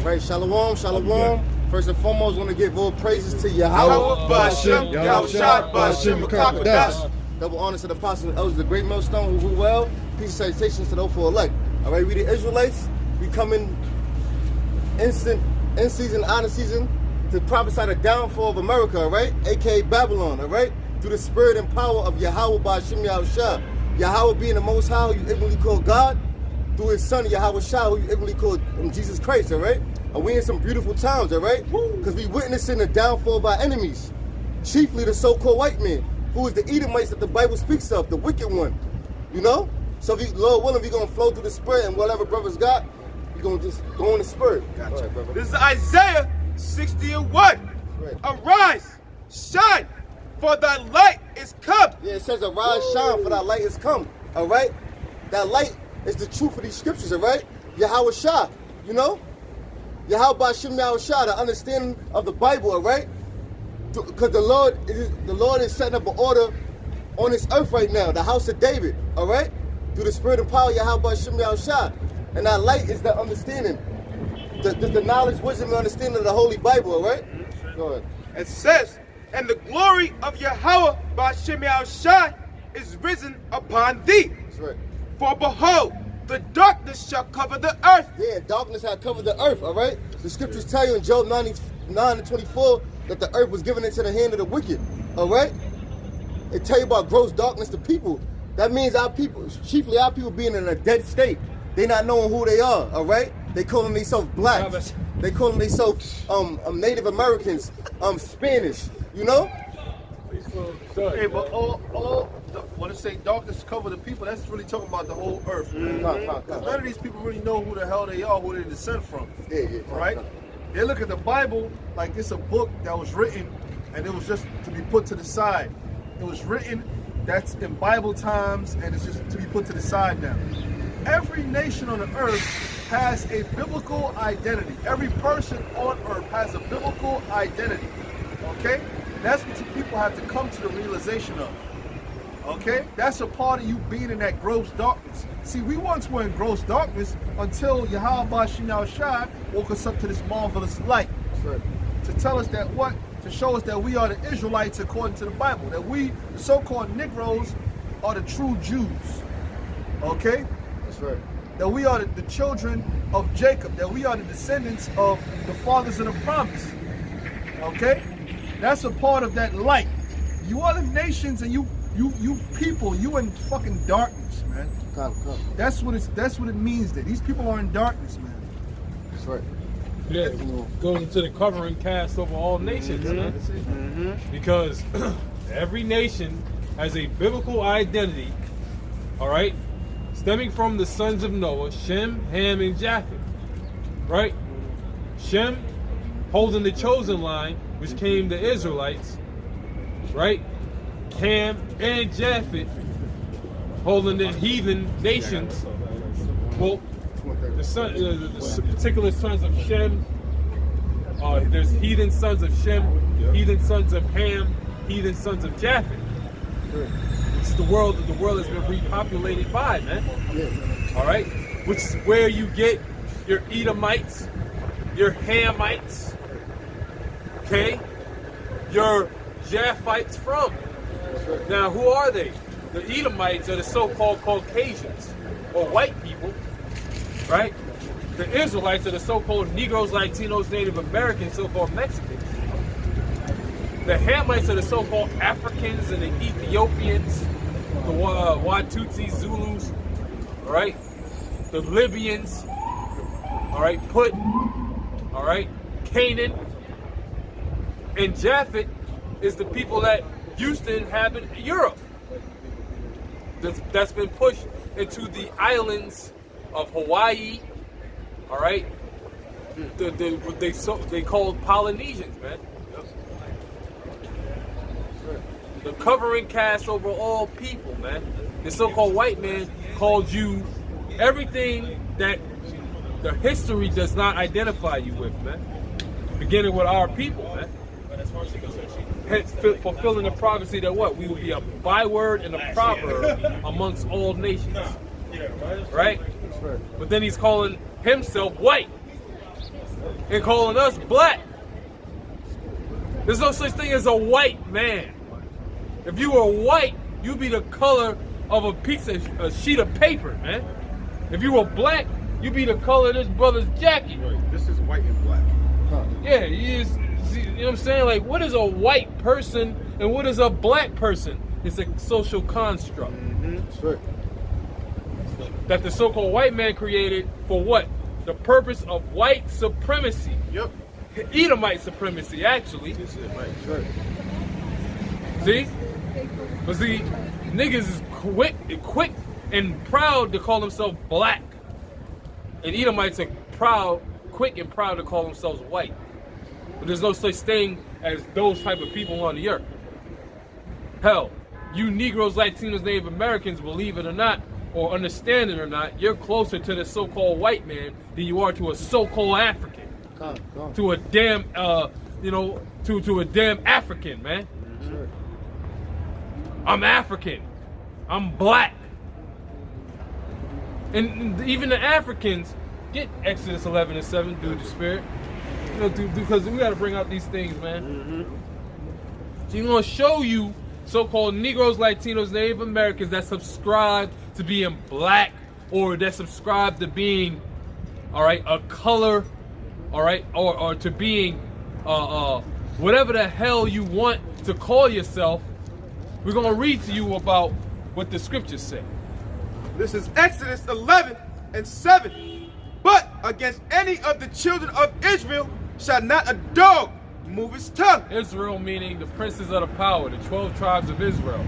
All right, shalom, shalom. First and foremost, I want to give all praises to Yahweh Bashem, Yahweh Shad Bashem, Makapadash. Double honors to the apostles and elders, the great millstone who rule well. Peace and salutations to those for elect. All right, we the Israelites. We coming in season, out of season, to prophesy the downfall of America, all right? AKA Babylon, all right? Through the spirit and power of Yahweh Bashem, Yahweh Shad. Yahweh being the Most High, who you ignorantly call God, through his son Yahweh Shah, who you ignorantly call Jesus Christ, all right? And we in some beautiful times, all right? Because we witnessing the downfall of our enemies, chiefly the so-called white man, who is the Edomites that the Bible speaks of, the wicked one, you know? So if you, Lord willing, we're going to flow through the spirit, and whatever brothers got, we're going to just go in the spirit. Gotcha. Right, brother. This is Isaiah 60:1. Right. Arise, shine, for thy light is come. Yeah, it says, arise, shine, for thy light is come, all right? That light is the truth of these scriptures, all right? Yahweh Shah, you know? Yahweh Bashem, Yahweh Shah, the understanding of the Bible, all right? Because the Lord is setting up an order on this earth right now, the house of David, all right? Through the spirit and power of Yahweh Bashem, Yahweh Shah. And that light is the understanding, the knowledge, wisdom, and understanding of the Holy Bible, all right? Go ahead. It says, and the glory of Yahweh Bashem Yahweh Shai is risen upon thee. That's right. For behold, the darkness shall cover the earth. Yeah, darkness had covered the earth, all right? The scriptures tell you in Job 9:24 that the earth was given into the hand of the wicked, all right? It tell you about gross darkness to people. That means our people, chiefly our people being in a dead state. They not knowing who they are, all right? They calling themselves blacks. They calling themselves Native Americans, Spanish, you know? Hey, but when I say darkness cover the people, that's really talking about the whole earth. Because none of these people really know who the hell they are, who they descend from. Yeah. Right? They look at the Bible like it's a book that was written and it was just to be put to the side. It was written, that's in Bible times, and it's just to be put to the side now. Every nation on the earth has a biblical identity. Every person on earth has a biblical identity. Okay? That's what you people have to come to the realization of. Okay? That's a part of you being in that gross darkness. See, we once were in gross darkness until Yahweh Bashem Yahweh Shai woke us up to this marvelous light. Right. To tell us that what? To show us that we are the Israelites according to the Bible. That we, the so-called Negroes, are the true Jews. Okay? That's right. That we are the children of Jacob. That we are the descendants of the fathers of the promise. Okay? That's a part of that light. You other nations and you people, you in fucking darkness, man. Come. That's what it means. That these people are in darkness, man. That's right. Yeah, it goes into the covering cast over all nations, man. Because every nation has a biblical identity, all right, stemming from the sons of Noah, Shem, Ham, and Japheth, right? Shem holding the chosen line, which came the Israelites, right? Ham and Japheth holding the heathen nations. Well, the particular sons of Shem, there's heathen sons of Shem, heathen sons of Ham, heathen sons of Japheth. Which is the world that the world has been repopulated by, man. All right, which is where you get your Edomites, your Hamites, okay, your Japhites from. Now, who are they? The Edomites are the so-called Caucasians or white people, right? The Israelites are the so-called Negroes, Latinos, Native Americans, so-called Mexicans. The Hamites are the so-called Africans and the Ethiopians, the Watutsi, Zulus, all right? The Libyans, all right? Put, all right? Canaan. And Japhet is the people that used to inhabit Europe. That's been pushed into the islands of Hawaii, all right? They called Polynesians, man. The covering cast over all people, man. The so-called white man called you everything that the history does not identify you with, man. Beginning with our people, man. Fulfilling the prophecy that what? We will be a byword and a proverb amongst all nations. Right? But then he's calling himself white. and calling us black. There's no such thing as a white man. If you were white, you'd be the color of a sheet of paper, man. If you were black, you'd be the color of this brother's jacket. Right. This is white and black. Yeah, you know what I'm saying? Like, what is a white person and what is a black person? It's a social construct That's right. that the so-called white man created for what? The purpose of white supremacy. Yep. Edomite supremacy, actually. This is right. That's right. See? But see, niggas is quick and proud to call themselves black. And Edomites are quick and proud to call themselves white. But there's no such thing as those type of people on the earth. Hell, you Negroes, Latinos, Native Americans, believe it or not, or understand it or not, you're closer to the so-called white man than you are to a so-called African. To a damn, to a damn African, man. Sure. I'm African. I'm black. And even the Africans get Exodus 11 and 7 through the Spirit. You know, because we got to bring out these things, man. So you're going to show you so-called Negroes, Latinos, Native Americans that subscribe to being black or that subscribe to being, all right, a color, all right, or to being whatever the hell you want to call yourself. We're going to read to you about what the scriptures say. This is Exodus 11 and 7. But against any of the children of Israel shall not a dog move his tongue. Israel meaning the princes of the power, the 12 tribes of Israel.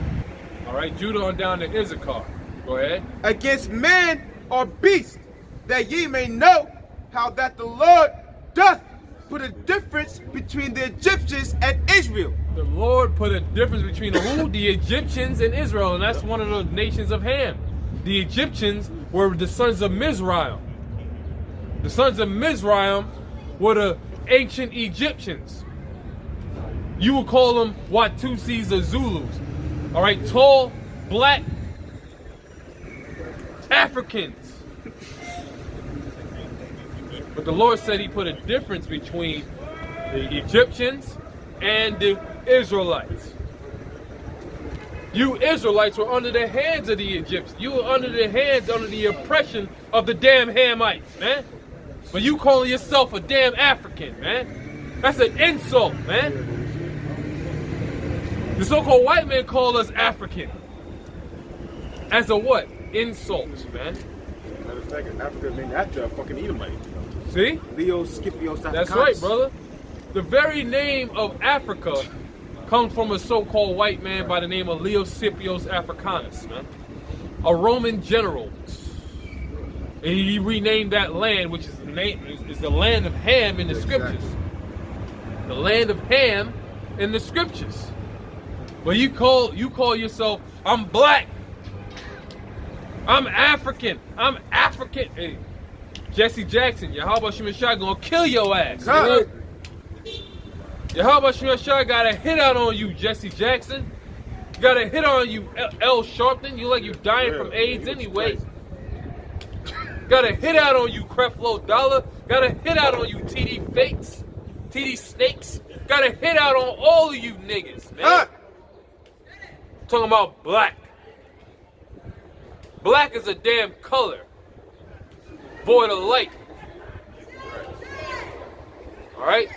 All right, Judah on down to Issachar. Go ahead. Against man or beast, that ye may know how that the Lord doth put a difference between the Egyptians and Israel. The Lord put a difference between who? The Egyptians and Israel, and that's one of the nations of Ham. The Egyptians were the sons of Mizraim. The sons of Mizraim were the ancient Egyptians. You would call them Watusis or Zulus. All right, tall, black Africans. But the Lord said he put a difference between the Egyptians and the Israelites. You Israelites were under the hands of the Egyptians. You were under the oppression of the damn Hamites, man. But you calling yourself a damn African, man. That's an insult, man. The so-called white man called us African. As a what? Insult, man. Matter of fact, Africa is named after a fucking Edomite. See? Leo Scipio Africanus. That's right, brother. The very name of Africa comes from a so-called white man by the name of Leo Scipio Africanus, man. A Roman general. And he renamed that land, which is the land of Ham in the scriptures. The land of Ham in the scriptures. But you call yourself, I'm black. I'm African. I'm African. Hey, Jesse Jackson, Yahweh Shemashah gonna kill your ass. Huh? Yahweh Shemashah got a hit out on you, Jesse Jackson. Got a hit on you, L. Sharpton. You like you dying from AIDS anyway. Got a hit out on you, Creflo Dollar. Got a hit out on you, TD Fakes, TD Snakes. Got a hit out on all of you niggas, man. Huh? Talking about black. Black is a damn color, void of light. All right,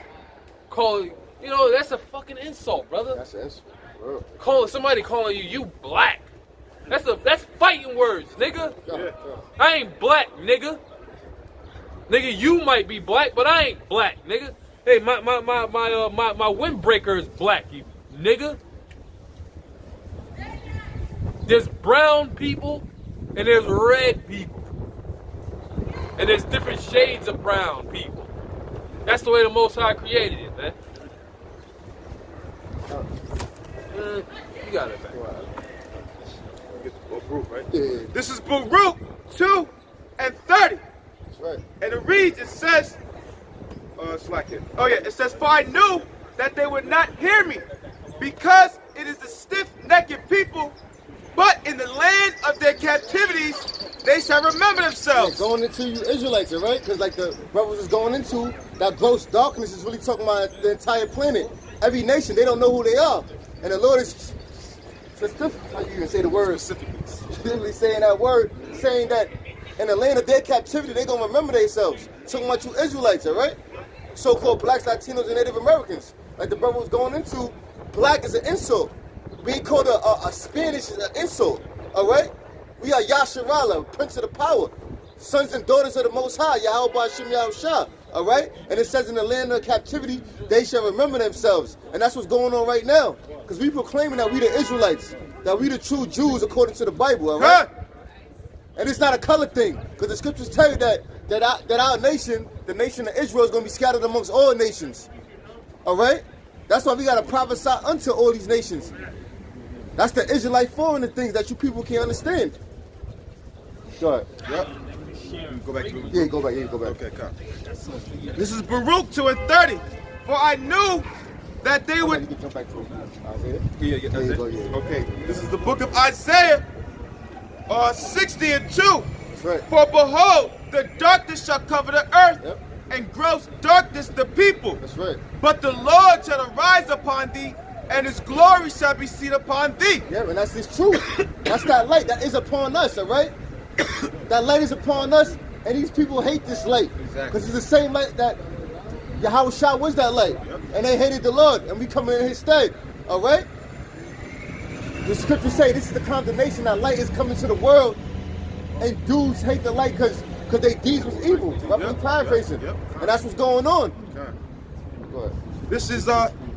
that's a fucking insult, brother. That's an insult. Somebody calling you black. That's fighting words, nigga. Yeah. I ain't black, nigga. Nigga, you might be black, but I ain't black, nigga. Hey, my windbreaker is black, you nigga. There's brown people and there's red people. And there's different shades of brown people. That's the way the Most High created it, man. You got it back. Book, right? Yeah. This is Baruch 2 and 30. That's right. And it reads, it says, it says, for I knew that they would not hear me, because it is the stiff-necked people But in the land of their captivities, they shall remember themselves. Going into you Israelites, all right? Because like the brothers is going into, that gross darkness is really talking about the entire planet. Every nation, they don't know who they are. And the Lord is, how you even say the word? Specifically saying that word, saying that in the land of their captivity, they're going to remember themselves. Talking about you Israelites, all right? So-called blacks, Latinos, and Native Americans. Like the brother was going into, black is an insult. Being called a Spanish is an insult, all right? We are Yasharala, Prince of the Power, sons and daughters of the Most High, Yahweh Hashem Yahushua, all right? And it says in the land of captivity, they shall remember themselves. And that's what's going on right now. Because we proclaiming that we the Israelites, that we the true Jews according to the Bible, all right? And it's not a color thing, because the scriptures tell you that our nation, the nation of Israel, is going to be scattered amongst all nations, all right? That's why we got to prophesy unto all these nations. That's the Israelite foreign the things that you people can't understand. Go ahead. Yep. Go back to Yeah, go back. Yeah, go back. Okay, come. This is Baruch 2:30. For I knew that they You would. can jump back to Isaiah. Yeah, that's it. Go, yeah. Okay, this is the book of Isaiah, 60:2. That's right. For behold, the darkness shall cover the earth, Yep. and gross darkness the people. That's right. But the Lord shall arise upon thee, and his glory shall be seen upon thee. Yeah, and that's his truth. That's that light that is upon us, all right? That light is upon us, and these people hate this light. Exactly. Because it's the same light that Yahushua was that light. And they hated the Lord, and we come in his stead, all right? The scriptures say this is the condemnation, that light is coming to the world, and dudes hate the light because their deeds was evil. I'm paraphrasing. And that's what's going on. Okay. Go ahead. This is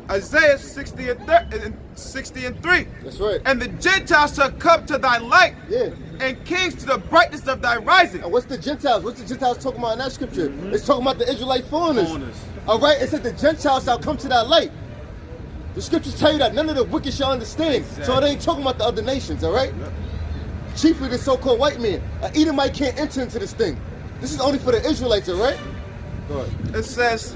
Isaiah 60:3. That's right. And the Gentiles shall come to thy light, Yeah. and kings to the brightness of thy rising. And what's the Gentiles? What's the Gentiles talking about in that scripture? It's talking about the Israelite foreigners. All right? It said the Gentiles shall come to that light. The scriptures tell you that none of the wicked shall understand. So it ain't talking about the other nations, all right? Chiefly the so-called white man. An Edomite can't enter into this thing. This is only for the Israelites, all right? Go ahead. It says,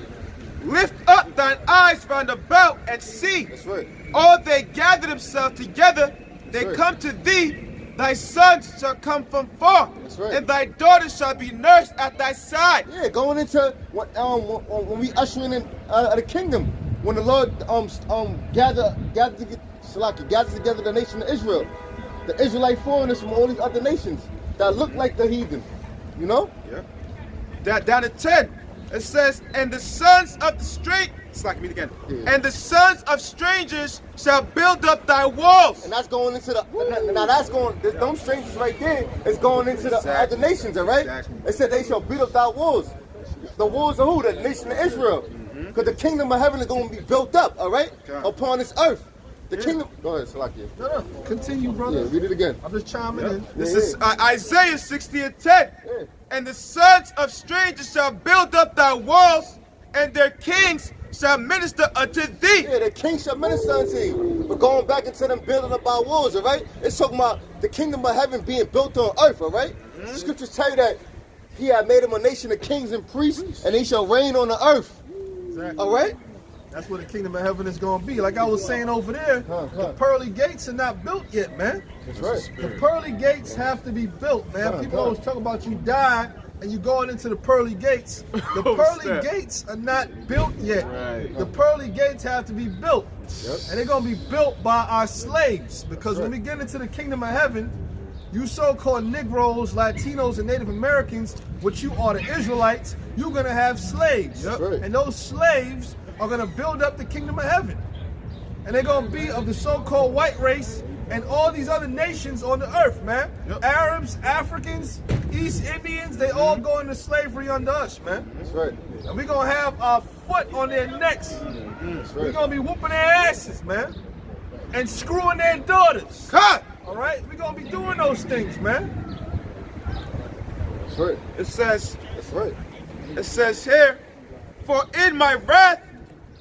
lift up thine eyes round about and see. That's right. All they gather themselves together, they right. come to thee. Thy sons shall come from far, That's right. and thy daughters shall be nursed at thy side. Yeah, going into when we ushering in the kingdom, when the Lord gathers together the nation of Israel, the Israelite foreigners from all these other nations that look like the heathen, you know? Yeah. Down to 10, it says, and the sons of the Yeah. and the sons of strangers shall build up thy walls. And that's going into the, now that's going, them strangers right there is going into the other nations, all right? Exactly. It said they shall build up thy walls. The walls of who? The nation of Israel. Because the kingdom of heaven is going to be built up, all right? Okay. Upon this earth. The kingdom, go ahead, Salakia. No, continue, brother. Yeah, read it again. I'm just chiming in. This is Isaiah 60:10. Yeah. And the sons of strangers shall build up thy walls, and their kings shall minister unto thee. Yeah, the king shall minister unto you. But going back into them building up our walls, all right? It's talking about the kingdom of heaven being built on earth, all right? The scriptures tell you that he had made him a nation of kings and priests, and he shall reign on the earth. Exactly. All right? That's what the kingdom of heaven is going to be. Like I was saying over there, the pearly gates are not built yet, man. That's right. The pearly gates have to be built, man. People always talk about you die and you going into the pearly gates. The pearly gates are not built yet. The pearly gates have to be built. And they're going to be built by our slaves. Because when we get into the kingdom of heaven, you so-called Negroes, Latinos, and Native Americans, which you are the Israelites, you're going to have slaves. Right. And those slaves are going to build up the kingdom of heaven. And they're going to be of the so-called white race and all these other nations on the earth, man. Arabs, Africans, East Indians, they all go into slavery under us, man. That's right. And we're going to have our foot on their necks. That's We're right. going to be whooping their asses, man. And screwing their daughters. Cut! All right? We're going to be doing those things, man. That's right. It says, That's right. here, for in my wrath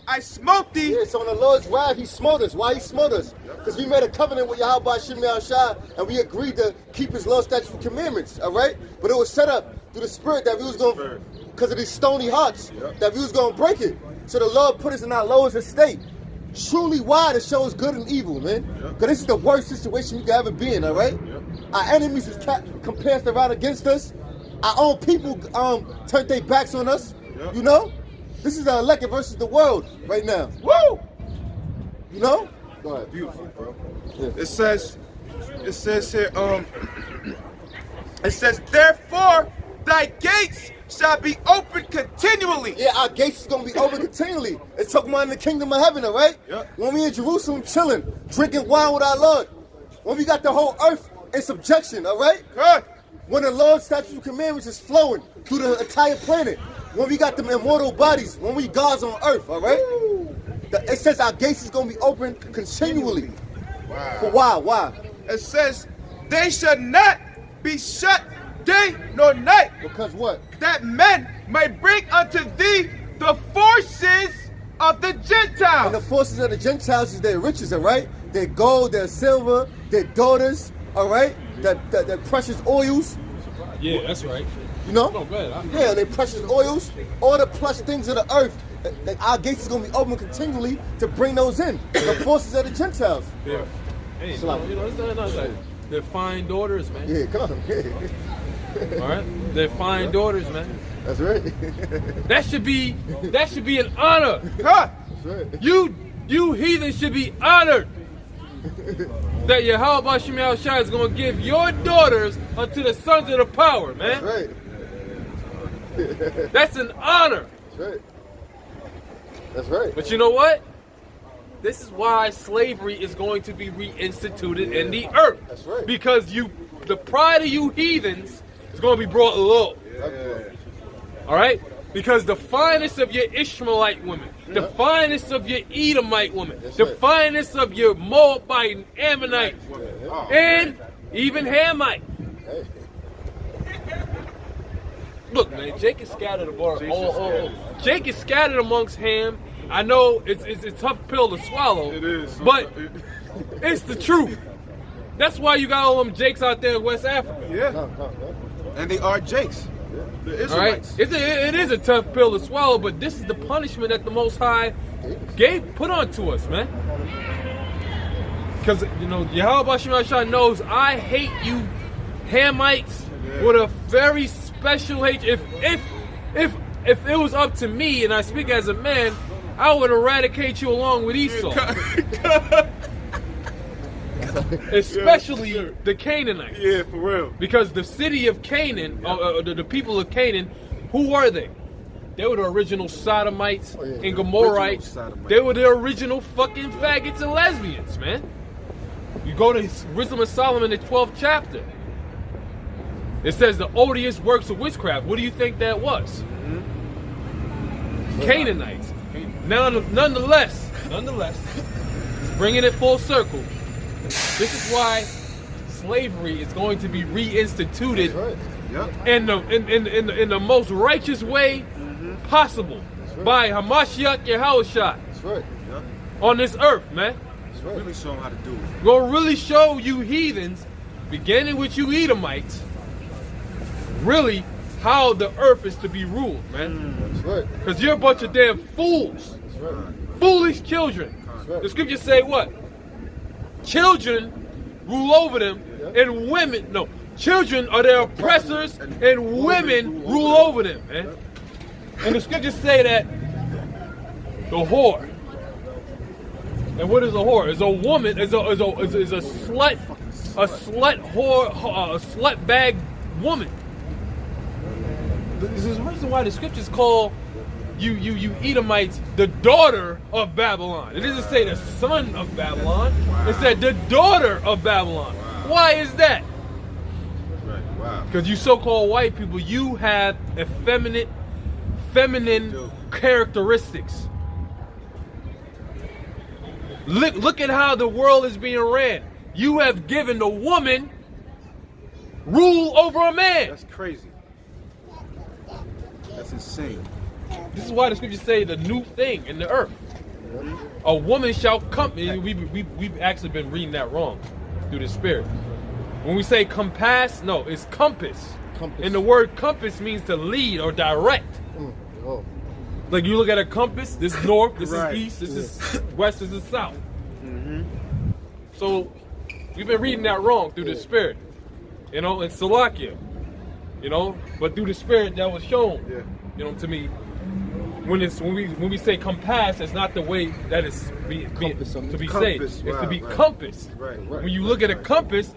I smote thee. Yeah, so in the Lord's wrath, he smote us. Why he smote us? Because we made a covenant with Yahweh Hashem Yahushua, and we agreed to keep his law, statutes, and commandments, all right? But it was set up through the spirit that we was going to, because of these stony hearts, that we was going to break it. So the Lord put us in our lowest estate. truly why the show is good and evil, man. Because this is the worst situation we could ever be in, all right? Our enemies is compared around against us. Our own people turned their backs on us, you know? This is the elected versus the world right now. Woo! You know? Go ahead. Beautiful, bro. Yeah. It says here, it says, therefore, thy gates shall be open continually. Yeah, our gates is gonna be open continually. It's talking about in the kingdom of heaven, all right? Yep. When we in Jerusalem chilling, drinking wine with our Lord. When we got the whole earth in subjection, all right? Good. When the Lord's statute of commandments is flowing through the entire planet. When we got them immortal bodies, when we gods on earth, all right? It says our gates is gonna be open continually. Wow. For why? Why? It says, they shall not be shut day nor night, Because what? that men may bring unto thee the forces of the And the Gentiles. forces of the Gentiles is their riches, all right? Their gold, their silver, their daughters, all right? Their precious oils, Yeah, that's right. you know? No, go ahead. Yeah, their precious oils, all the plush things of the earth. Our gates is gonna be open continually to bring those in. The forces of the Gentiles. Yeah. Hey, It's like- you know, it's like they're fine daughters, man. Yeah, come on. Yeah. All right, they're fine daughters, man. That's right. That should be an honor. Huh? That's right. You heathens should be honored that Yahweh Shemel Shai is going to give your daughters unto the sons of the power, man. That's right. That's an honor. That's right. That's right. But you know what? This is why slavery is going to be reinstituted in the earth. That's right. Because the pride of you heathens is going to be brought low. All right? Because the finest of your Ishmaelite women, the finest of your Edomite women, the right. finest of your Moabite and Ammonite women, and even Hamite. Hey. Look, man, Jake is scattered among Jake is scattered amongst Ham. I know it's a tough pill to swallow. It is. But it's the truth. That's why you got all them Jakes out there in West Africa. Yeah. And they are Jakes. The All right, Israelites. it is a tough pill to swallow, but this is the punishment that the Most High put onto us, man. Because you know Yahweh Shemel Shai knows I hate you Hamites with a very special hate. If it was up to me, and I speak as a man, I would eradicate you along with Esau, especially the Canaanites. Yeah, for real. Because the city of Canaan, the people of Canaan, who were they? They were the original Sodomites and Gomorrites. Sodomites. They were the original fucking faggots and lesbians, man. You go to Wisdom of Solomon, the 12th chapter. It says the odious works of witchcraft. What do you think that was? Canaanites. Now, nonetheless, bringing it full circle, this is why slavery is going to be reinstituted That's right. in the most righteous way possible by Hamashiach Yahushua That's right. on this earth, man. That's right. Really show them how to do it. Gonna really show you heathens, beginning with you Edomites, really how the earth is to be ruled, man. That's right. Because you're a bunch of damn fools. That's right. Foolish children. right. The scriptures say what? Children rule over them, and women, no, children are their oppressors, and women rule over them, man. And the scriptures say that the whore, and what is a whore? Is a woman, is a slut, whore, a slut bag woman. This is the reason why the scriptures call you Edomites the daughter of Babylon. It doesn't say the son of Babylon. It said the daughter of Babylon. Why is that? Right. Wow. Because you so-called white people, you have effeminate, feminine characteristics. Look at how the world is being ran. You have given the woman rule over a man. That's crazy. That's insane. This is why the scriptures say the new thing in the earth. A woman shall come. We've actually been reading that wrong through the spirit. When we say compass, no, it's compass. Compass. And the word compass means to lead or direct. Oh. Like you look at a compass, this is north, this Right. is east, this is west, this is south. So we've been reading that wrong through the Spirit, you know, in Salakia, you know, but through the Spirit that was shown, you know, to me. When we say compass, it's not the way that it's to be said. It's to be compassed. Right. When you look at a compass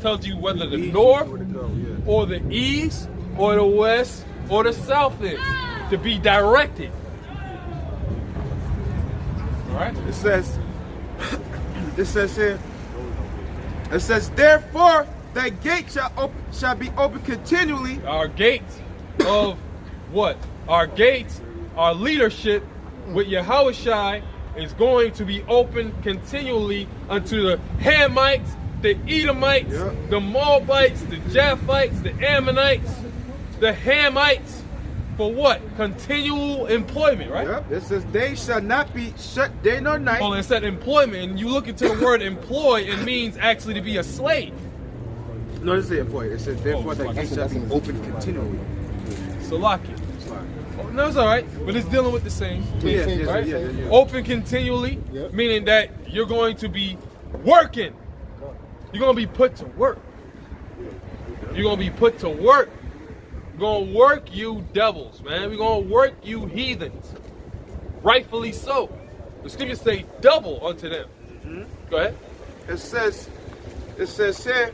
tells you whether the north or the east or the west or the south is to be directed. All right. It says here. It says, therefore, thy gate shall be open continually. Our gates of what? Our gates, our leadership with Yahushai is going to be open continually unto the Hamites, the Edomites, the Moabites, the Japhites, the Ammonites, the Hamites. For what? Continual employment, right? Yep. It says they shall not be shut day nor night. Well, it said employment, and you look into the word employ, it means actually to be a slave. No, this is the point. It says therefore thy gate shall be open continually. Salaki. Oh, no, it's all right, but it's dealing with the same. Yeah, right? yeah. Open continually, meaning that you're going to be working. You're going to be put to work. You're going to be put to work. We're going to work you devils, man. We're going to work you heathens. Rightfully so. The scriptures say double unto them. Go ahead. It says here,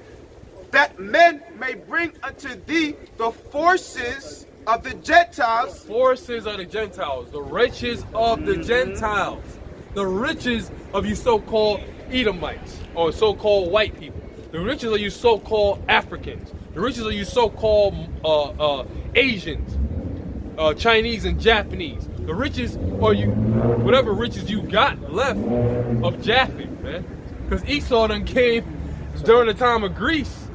that men may bring unto thee the forces of the Gentiles. Forces of the Gentiles. The riches of the Gentiles. The riches of you so-called Edomites or so-called white people. The riches of you so-called Africans. The riches of you so-called Asians, Chinese and Japanese. The riches, or you, whatever riches you got left of Japheth, man. Because Esau done came during the time of Greece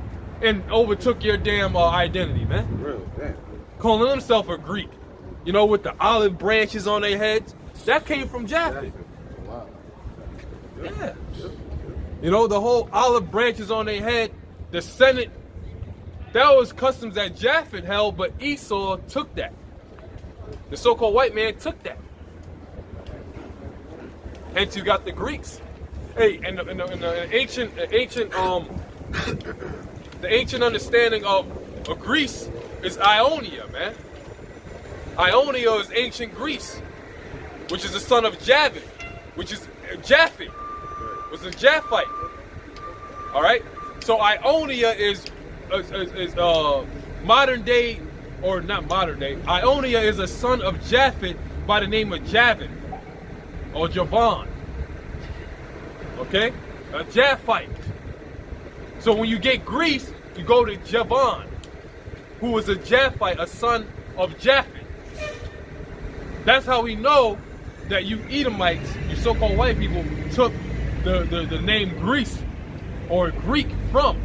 and overtook your damn identity, man. Really? Damn. Calling himself a Greek, you know, with the olive branches on their heads. That came from Japheth. Wow. Yeah. You know, the whole olive branches on their head, the Senate, that was customs that Japheth held, but Esau took that. The so-called white man took that. Hence you got the Greeks. Hey, and the ancient understanding of Greece is Ionia, man. Ionia is ancient Greece, which is the son of Japheth, which is Japheth, was a Japhite. All right. So Ionia is modern day, or not modern day. Ionia is a son of Japheth by the name of Javan or Javan. Okay, a Japhite. So when you get Greece, you go to Javan, who was a Japhite, a son of Japheth. That's how we know that you Edomites, you so-called white people, took the name Greece or Greek from.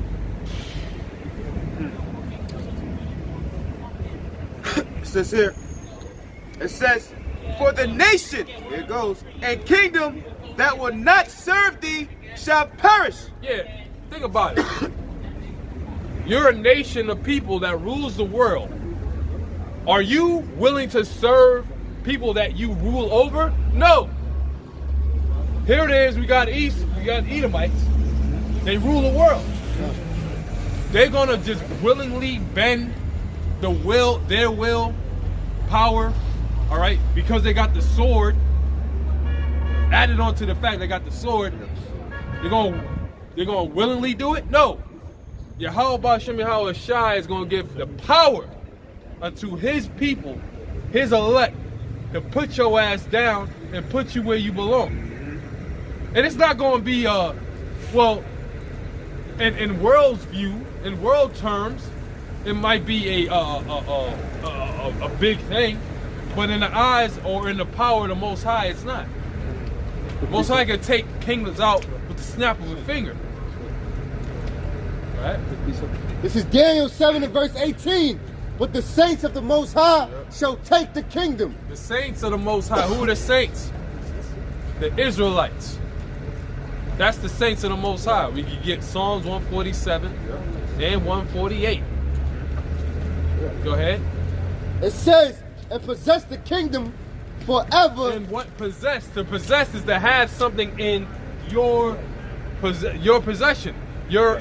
It says here, it says, for the nation, here it goes, and kingdom that will not serve thee shall perish. Yeah, think about it. You're a nation of people that rules the world. Are you willing to serve people that you rule over? No. Here it is, we got Edomites. They rule the world. They're gonna just willingly bend their will, power, all right, because they got the sword. Added on to the fact they got the sword, they're gonna willingly do it? No. Yahweh Shai is gonna give the power unto his people, his elect, to put your ass down and put you where you belong. And it's not gonna be well, in world's view, in world terms, it might be a big thing, but in the eyes or in the power of the Most High, it's not. The Most High can take kingdoms out with the snap of a finger. Right? This is Daniel 7 and verse 18. But the saints of the Most High shall take the kingdom. The saints of the Most High. Who are the saints? The Israelites. That's the saints of the Most High. We can get Psalms 147 and 148. Go ahead. It says, and possess the kingdom forever. And what possess? To possess is to have something in your possession. Your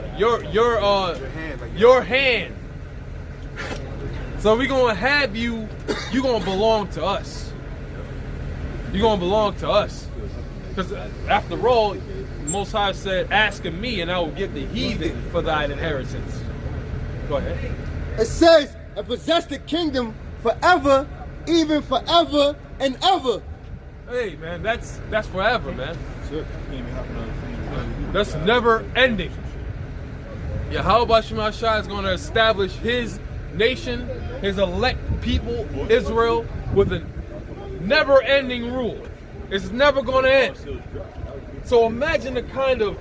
hand. So we're gonna have you. You gonna belong to us. You gonna belong to us. Because after all, Most High said, "Ask of me, and I will give the heathen for thine inheritance." Go ahead. It says, and possess the kingdom forever, even forever and ever. Hey man, that's forever, man. That's never ending. Yahweh Shema Shai is going to establish his nation, his elect people, Israel, with a never-ending rule. It's never going to end. So imagine the kind of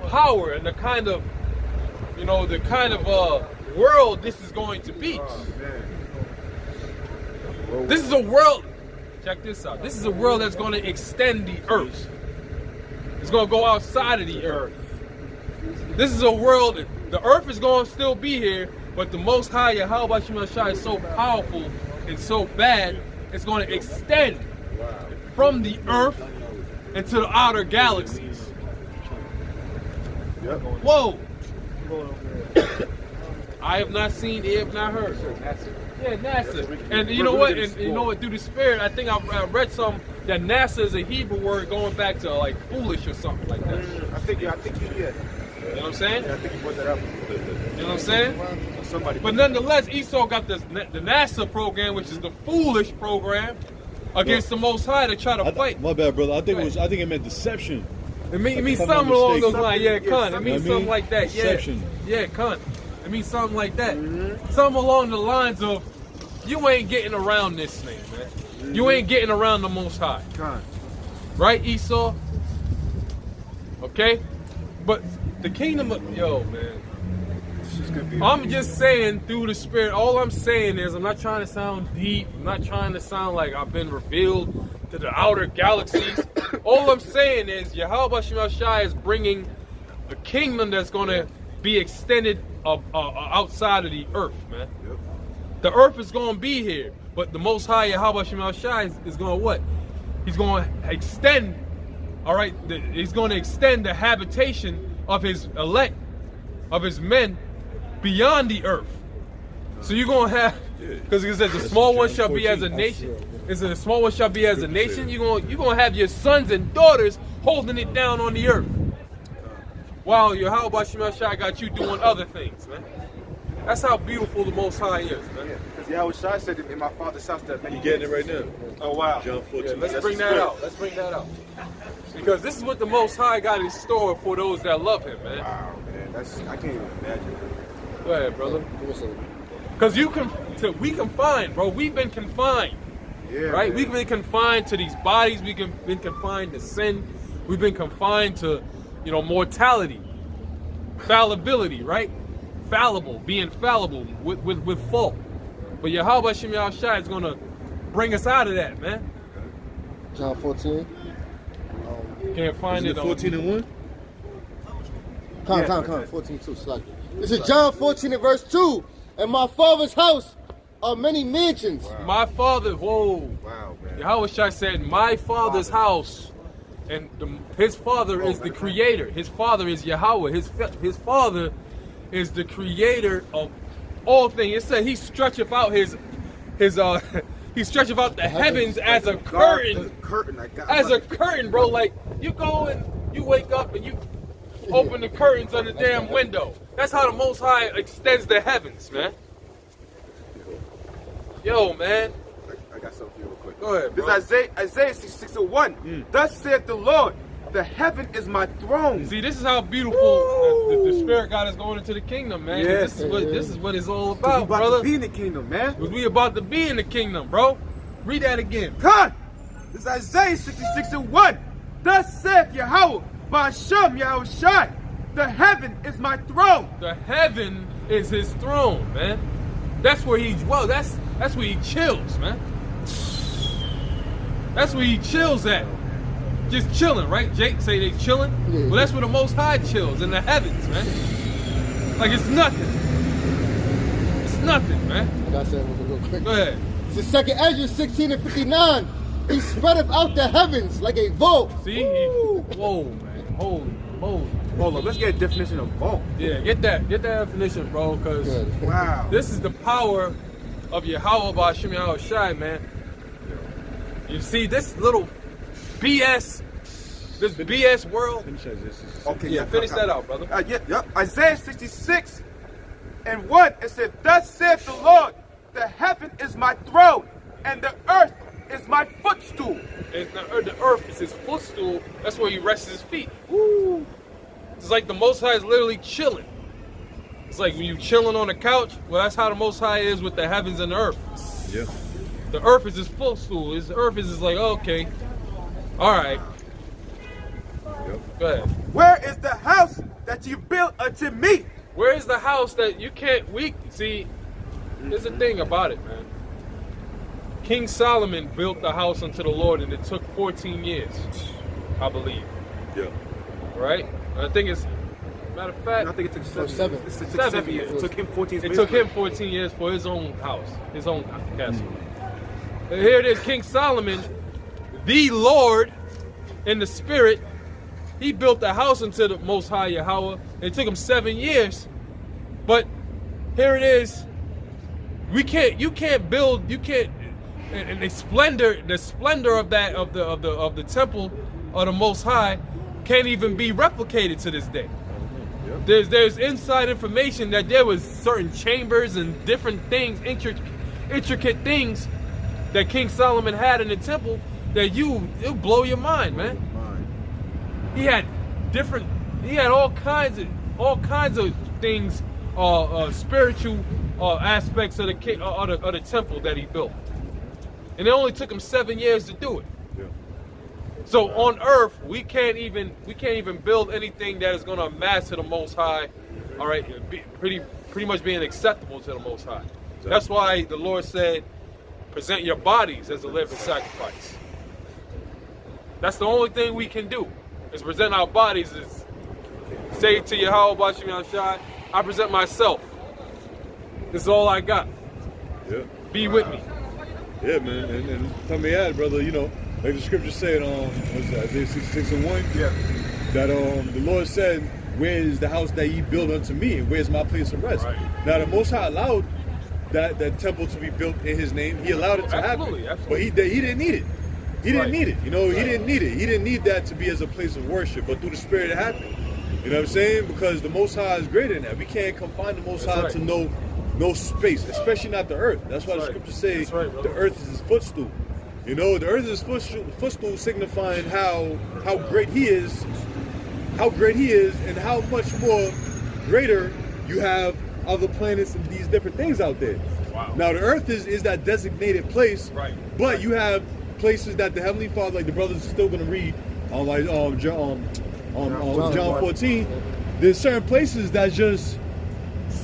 power and the kind of world this is going to be. This is a world. Check this out. This is a world that's going to extend the earth. It's going to go outside of the earth. This is a world. The earth is going to still be here, but the Most High Yahweh Shema Shai is so powerful and so bad, it's going to extend from the earth into the outer galaxies. Whoa! I have not seen, ear have not heard. Yeah, NASA. And you know what? And you know what? Through the Spirit, I think I read something that NASA is a Hebrew word going back to like foolish or something like that. I think you did. You know what I'm saying? I think you brought that up. You know what I'm saying? Somebody. But nonetheless, Esau got the NASA program, which is the foolish program, against the Most High to try to fight. My bad, brother. I think it meant deception. It means something along those lines. Yeah, cunt. It means I mean, something like that. Yeah, deception. yeah, cunt. It means something like that. Something along the lines of, you ain't getting around this thing, man. You ain't getting around the Most High. Right, Esau? Okay? But the kingdom of, yo, man. I'm just saying through the Spirit, all I'm saying is, I'm not trying to sound deep. I'm not trying to sound like I've been revealed to the outer galaxies. All I'm saying is, Yahweh Shema Shai is bringing a kingdom that's going to be extended outside of the earth, man. The earth is going to be here, but the Most High Yahweh Shema Shai is going to what? He's going to extend, all right, he's going to extend the habitation of his elect, of his men, beyond the earth. So you're going to have, because it says the small one shall be as a nation. It says the small one shall be as a nation. You're going to have your sons and daughters holding it down on the earth. While Yahweh Shema Shai got you doing other things, man. That's how beautiful the Most High is, man. Because Yahweh Shai said in my father's house that many. You getting it right now? Oh wow. John 14. Let's bring that out. Let's bring that out. Because this is what the Most High got in store for those that love him, man. Wow, man. I can't even imagine. Go ahead, brother. Because we confined, bro. We've been confined. Yeah. Right? Man. We've been confined to these bodies. We've been confined to sin. We've been confined to, mortality. Fallibility, right? Being fallible with fault. But Yahweh Shema Shai is going to bring us out of that, man. John 14. Can't find it on 14 and 1? Come, 14:2. Slack. This is John 14 and verse 2. In my father's house are many mansions. Wow. My father, whoa. Wow, man. Yahweh Shai said, my father's house. And his father is the creator. His father is Yahweh. His father is the creator of all things. It said he stretcheth out he stretcheth out the heavens as a curtain. As a curtain, bro. Like, you go and you wake up and you open the curtains on the damn window. That's how the Most High extends the heavens, man. Yo, man. I got something for you real quick. Go ahead, bro. This is Isaiah 66:1. Thus saith the Lord, the heaven is my throne. See, this is how beautiful the Spirit God is going into the kingdom, man. Yes. This is what it's all We about, about brother. to be in the kingdom, man. We about to be in the kingdom, bro. Read that again. Come! This is Isaiah 66:1. Thus saith Yahweh, Ba'ashem Yahweh Shai, the heaven is my throne. The heaven is his throne, man. That's where he dwells. That's where he chills, man. That's where he chills at. Just chilling, right? Jake say they chilling? Yeah. Well, that's where the Most High chills, in the heavens, man. Like it's nothing. It's nothing, man. I got to say real quick. Go ahead. This is 2nd Ezra 16 and 59. He spreadeth out the heavens like a vault. See? Whoa, man. Hold. Hold on, let's get a definition of vault. Yeah, get that definition, bro, because Wow. this is the power of Yahweh Ba'Shem Yahweh Shai, man. You see, this little BS, this BS world. Okay, Yeah, finish that out, brother. Yep. Isaiah 66 and 1, it said, "Thus saith the Lord, the heaven is my throne, and the earth is my footstool." And the earth is his footstool. That's where he rests his feet. Woo. It's like the Most High is literally chilling. It's like when you chilling on the couch. Well, that's how the Most High is with the heavens and the earth. Yeah. The earth is his footstool. His earth is just like, okay, all right. Go ahead. Where is the house that you built unto me? Where is the house that you can't? See, there's a thing about it, man. King Solomon built the house unto the Lord, and it took 14 years, I believe. Yeah. Right? I think it's, matter of fact, I think it took 7 7. years. It took 7 7 years. years. It took him 14 years. it took him 14 years for his own house, his own castle. And here it is, King Solomon, the Lord in the spirit, he built the house unto the Most High Yahweh. It took him 7 years, but here it is. You can't build, and the splendor of that of the temple of the Most High can't even be replicated to this day. There's inside information that there was certain chambers and different things, intricate things that King Solomon had in the temple that it'll blow your mind, man. He had all kinds of things, spiritual aspects of the temple that he built, and it only took him 7 years to do it. Yeah. So on earth, we can't even build anything that is going to amass to the Most High. All right, pretty much being acceptable to the Most High. That's why the Lord said, "Present your bodies as a living sacrifice." That's the only thing we can do, is present our bodies. Is say to Yahweh Ba'Shem Yahweh Shai, "I present myself. This is all I got. Yeah. Be with me." Yeah, man. And tell me that, brother, you know, like the scripture said, Isaiah 66 and 1, Yeah. that the Lord said, "Where is the house that ye build unto me, and where's my place of rest?" Right. Now the Most High allowed that temple to be built in his name. He allowed it to Absolutely, happen. absolutely. But he didn't need it. He didn't Right. need it. You know, he didn't need it. He didn't need that to be as a place of worship, but through the Spirit it happened. You know what I'm saying? Because the Most High is greater than that. We can't confine the Most High right. to no space, especially not the earth. That's why the right. scriptures say That's right, brother. the earth is his footstool. You know, the earth is his footstool, signifying how great he is, and how much more greater you have other planets and these different things out there. Wow. Now the earth is that designated place, Right. but you have places that the Heavenly Father, like the brothers are still gonna read on John 14. There's certain places that's just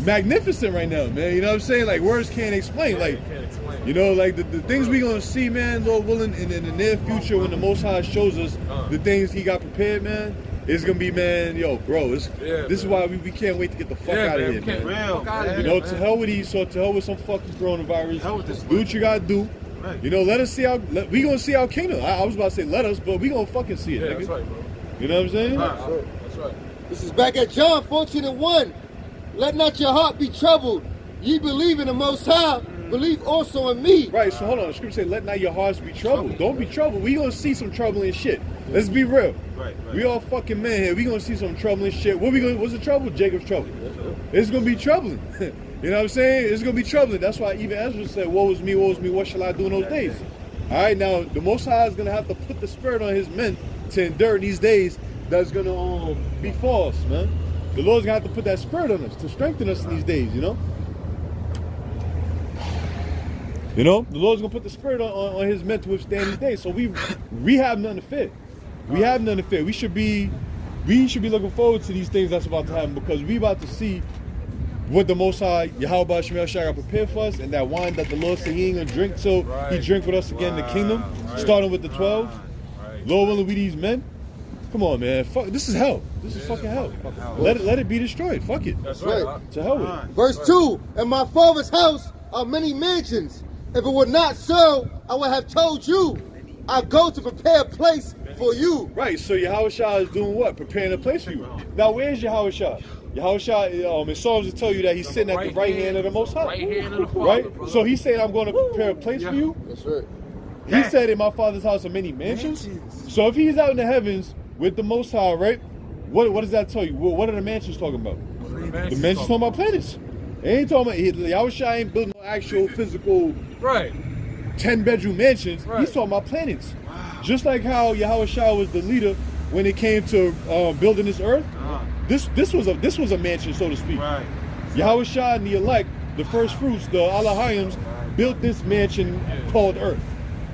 magnificent right now, man. You know what I'm saying? Like words can't explain. Like, Can't explain. you know, like the things we gonna see, man, Lord willing, in the near future when the Most High shows us the things he got prepared, man, it's gonna be, man, yo, bro, this is why we can't wait to get the fuck out of here, man. Real, You know, to hell with these, so to hell with some fucking coronavirus. Hell with this Do what you gotta do. Right. You know, let us see we gonna see our kingdom. I was about to say let us, but we gonna fucking see it, Yeah, nigga. that's right, bro. You know what I'm saying? That's right. This is back at John 14 and 1. Let not your heart be troubled. Ye believe in the Most High, believe also in me. Right, so hold on. The scripture say, let not your hearts be troubled. Don't be troubled. We gonna see some troubling shit. Let's be real. Right. We all fucking men here. We gonna see some troubling shit. What's the trouble? Jacob's trouble. It's gonna be troubling. You know what I'm saying? It's gonna be troubling. That's why even Ezra said, woe is me, what shall I do in those days? All right, now the Most High is gonna have to put the spirit on his men to endure these days that's gonna be false, man. The Lord's gonna have to put that spirit on us to strengthen us in these days, you know? You know, the Lord's gonna put the spirit on his men to withstand these days. So we have nothing to fear. We have nothing to fear. We should be looking forward to these things that's about to happen, because we about to see what the Most High, Yahweh Ba'Shem Yahweh Shai, prepared for us, and that wine that the Lord said he ain't gonna drink till he drink with us again in the kingdom, starting with the 12. Lord willing, we these men. Come on, man. Fuck, this is hell. This is fucking hell. Let it be destroyed. Fuck it. That's right. right. To hell with it. Verse 2. In my Father's house are many mansions. If it were not so, I would have told you. I go to prepare a place for you. Right, so Yahushua is doing what? Preparing a place for you. Now, where's Yahushua? Yahushua, in Psalms, it tell you that he's sitting at the right hand of the Most High. Right hand of the Father, Right? brother. So he's saying, I'm going to prepare a place for you. That's right. He said, in my Father's house are many mansions. So if he's out in the heavens with the Most High, right? What does that tell you? What are the mansions talking about? The mansions talking about planets. They ain't talking about, Yahushua ain't building no actual physical Right. 10-bedroom mansions. Right. He's talking about planets. Just like how Yahushua was the leader when it came to building this earth. This was a mansion, so to speak. Right. Yahushua and the elect, the first fruits, the Alahims, built this mansion called Earth.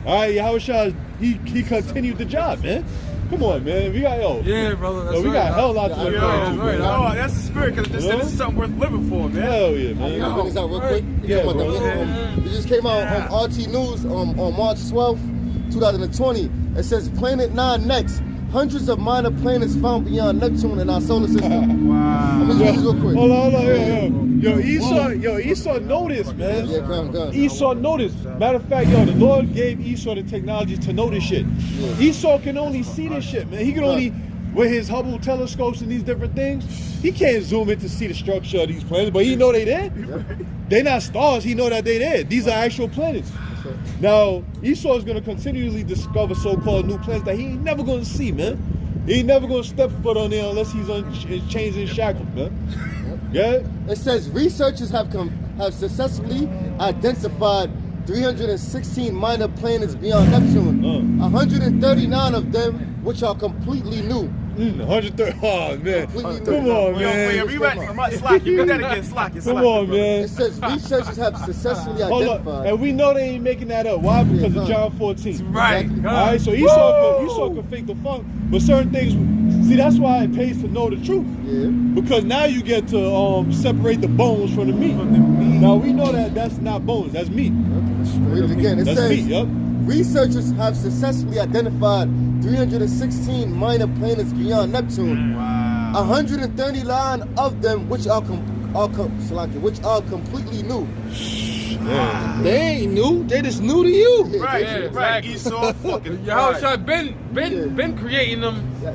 All right, Yahushua, he continued the job, man. Come on, man. We got Yeah, brother. That's we right. got hell out to look Yo, forward to, right. man. oh, that's the spirit, because this is something worth living for, man. Hell yeah, Can man. I bring this out real quick? Yeah, Talking about bro. it just came out on RT News on March 12th, 2020. It says Planet 9 next. Hundreds of minor planets found beyond Neptune in our solar system. Wow. Let me read this real quick. Hold on. Yo, Esau know this, man. Yeah, come. Esau know this. Matter of fact, the Lord gave Esau the technology to know this shit. Esau can only see this shit, man. He can only, with his Hubble telescopes and these different things, he can't zoom in to see the structure of these planets, but he know they there. They're not stars, he know that they there. These are actual planets. Now, Esau is going to continually discover so-called new planets that he ain't never going to see, man. He ain't never going to step foot on there unless he's chains and shackles, man. Yeah? It says researchers have successfully identified 316 minor planets beyond Neptune. 139 of them which are completely new. 130. Oh, man. Completely Come new. on, Wait, man. rewrite. Slack. You got that again. Slack. Come on, It man. says researchers have successfully Hold up. identified. And we know they ain't making that up. Why? Because of John 14. Right. Exactly. All right, so Esau could fake the funk, but certain things, see, that's why it pays to know the truth. Yeah. Because now you get to separate the bones from the meat. Now we know that that's not bones, that's meat. Read it again. It That's says meat, yup. researchers have successfully identified 316 minor planets beyond Neptune. Wow. 139 of them which are completely new. They ain't new. They just new to you. Right. Yeah, Right. exactly. Esau fucking. Yahushua been creating them. Yo,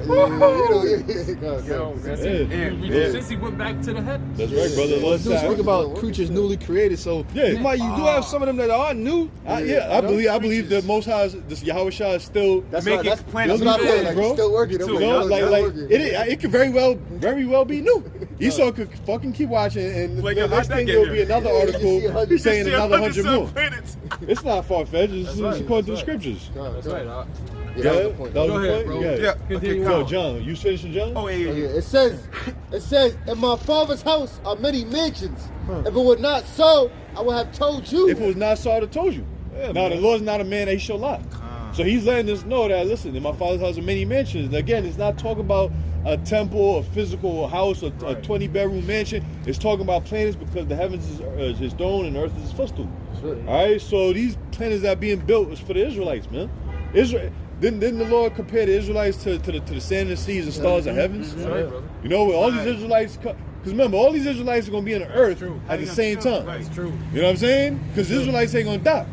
That's Yeah. it. Since he went back to the heavens. That's right, brother. Well, do speak about creatures newly created, so Yeah. you do have some of them that are new. I believe that Most High, this Yahushua is still. That's Make right. it That's planets what I feel new, like. bro. He's still working. Too. You know, like working. it could very well be new. Esau could fucking keep watching, and Like, the how'd next that thing get there'll here? be another Yeah, you article see 100. saying See, another 100 100 more. planets. It's not far fetched. It's right, according to the that's right. scriptures. That's right. Yeah, that was the point. That was Go the ahead, point? bro. Yeah. Continue Yo, on. John, you finishing, John? Oh, Oh, yeah. yeah. It says, in my father's house are many mansions. If it were not so, I would have told you. If it was not so, I'd have told you. Now, the Lord's not a man that he shall lie. So he's letting us know that, listen, in my father's house are many mansions. And again, it's not talking about a temple, a physical house, a 20-bedroom mansion. It's talking about planets because the heavens is his throne and earth is his footstool. All right, so these planets that are being built is for the Israelites, man. Didn't the Lord compare the Israelites to the sand and the seas and stars of heavens? That's right, brother. You know, with all these Israelites, because remember, all these Israelites are going to be on the earth at the same time. That's true. You know what I'm saying? Because the Israelites ain't going to die.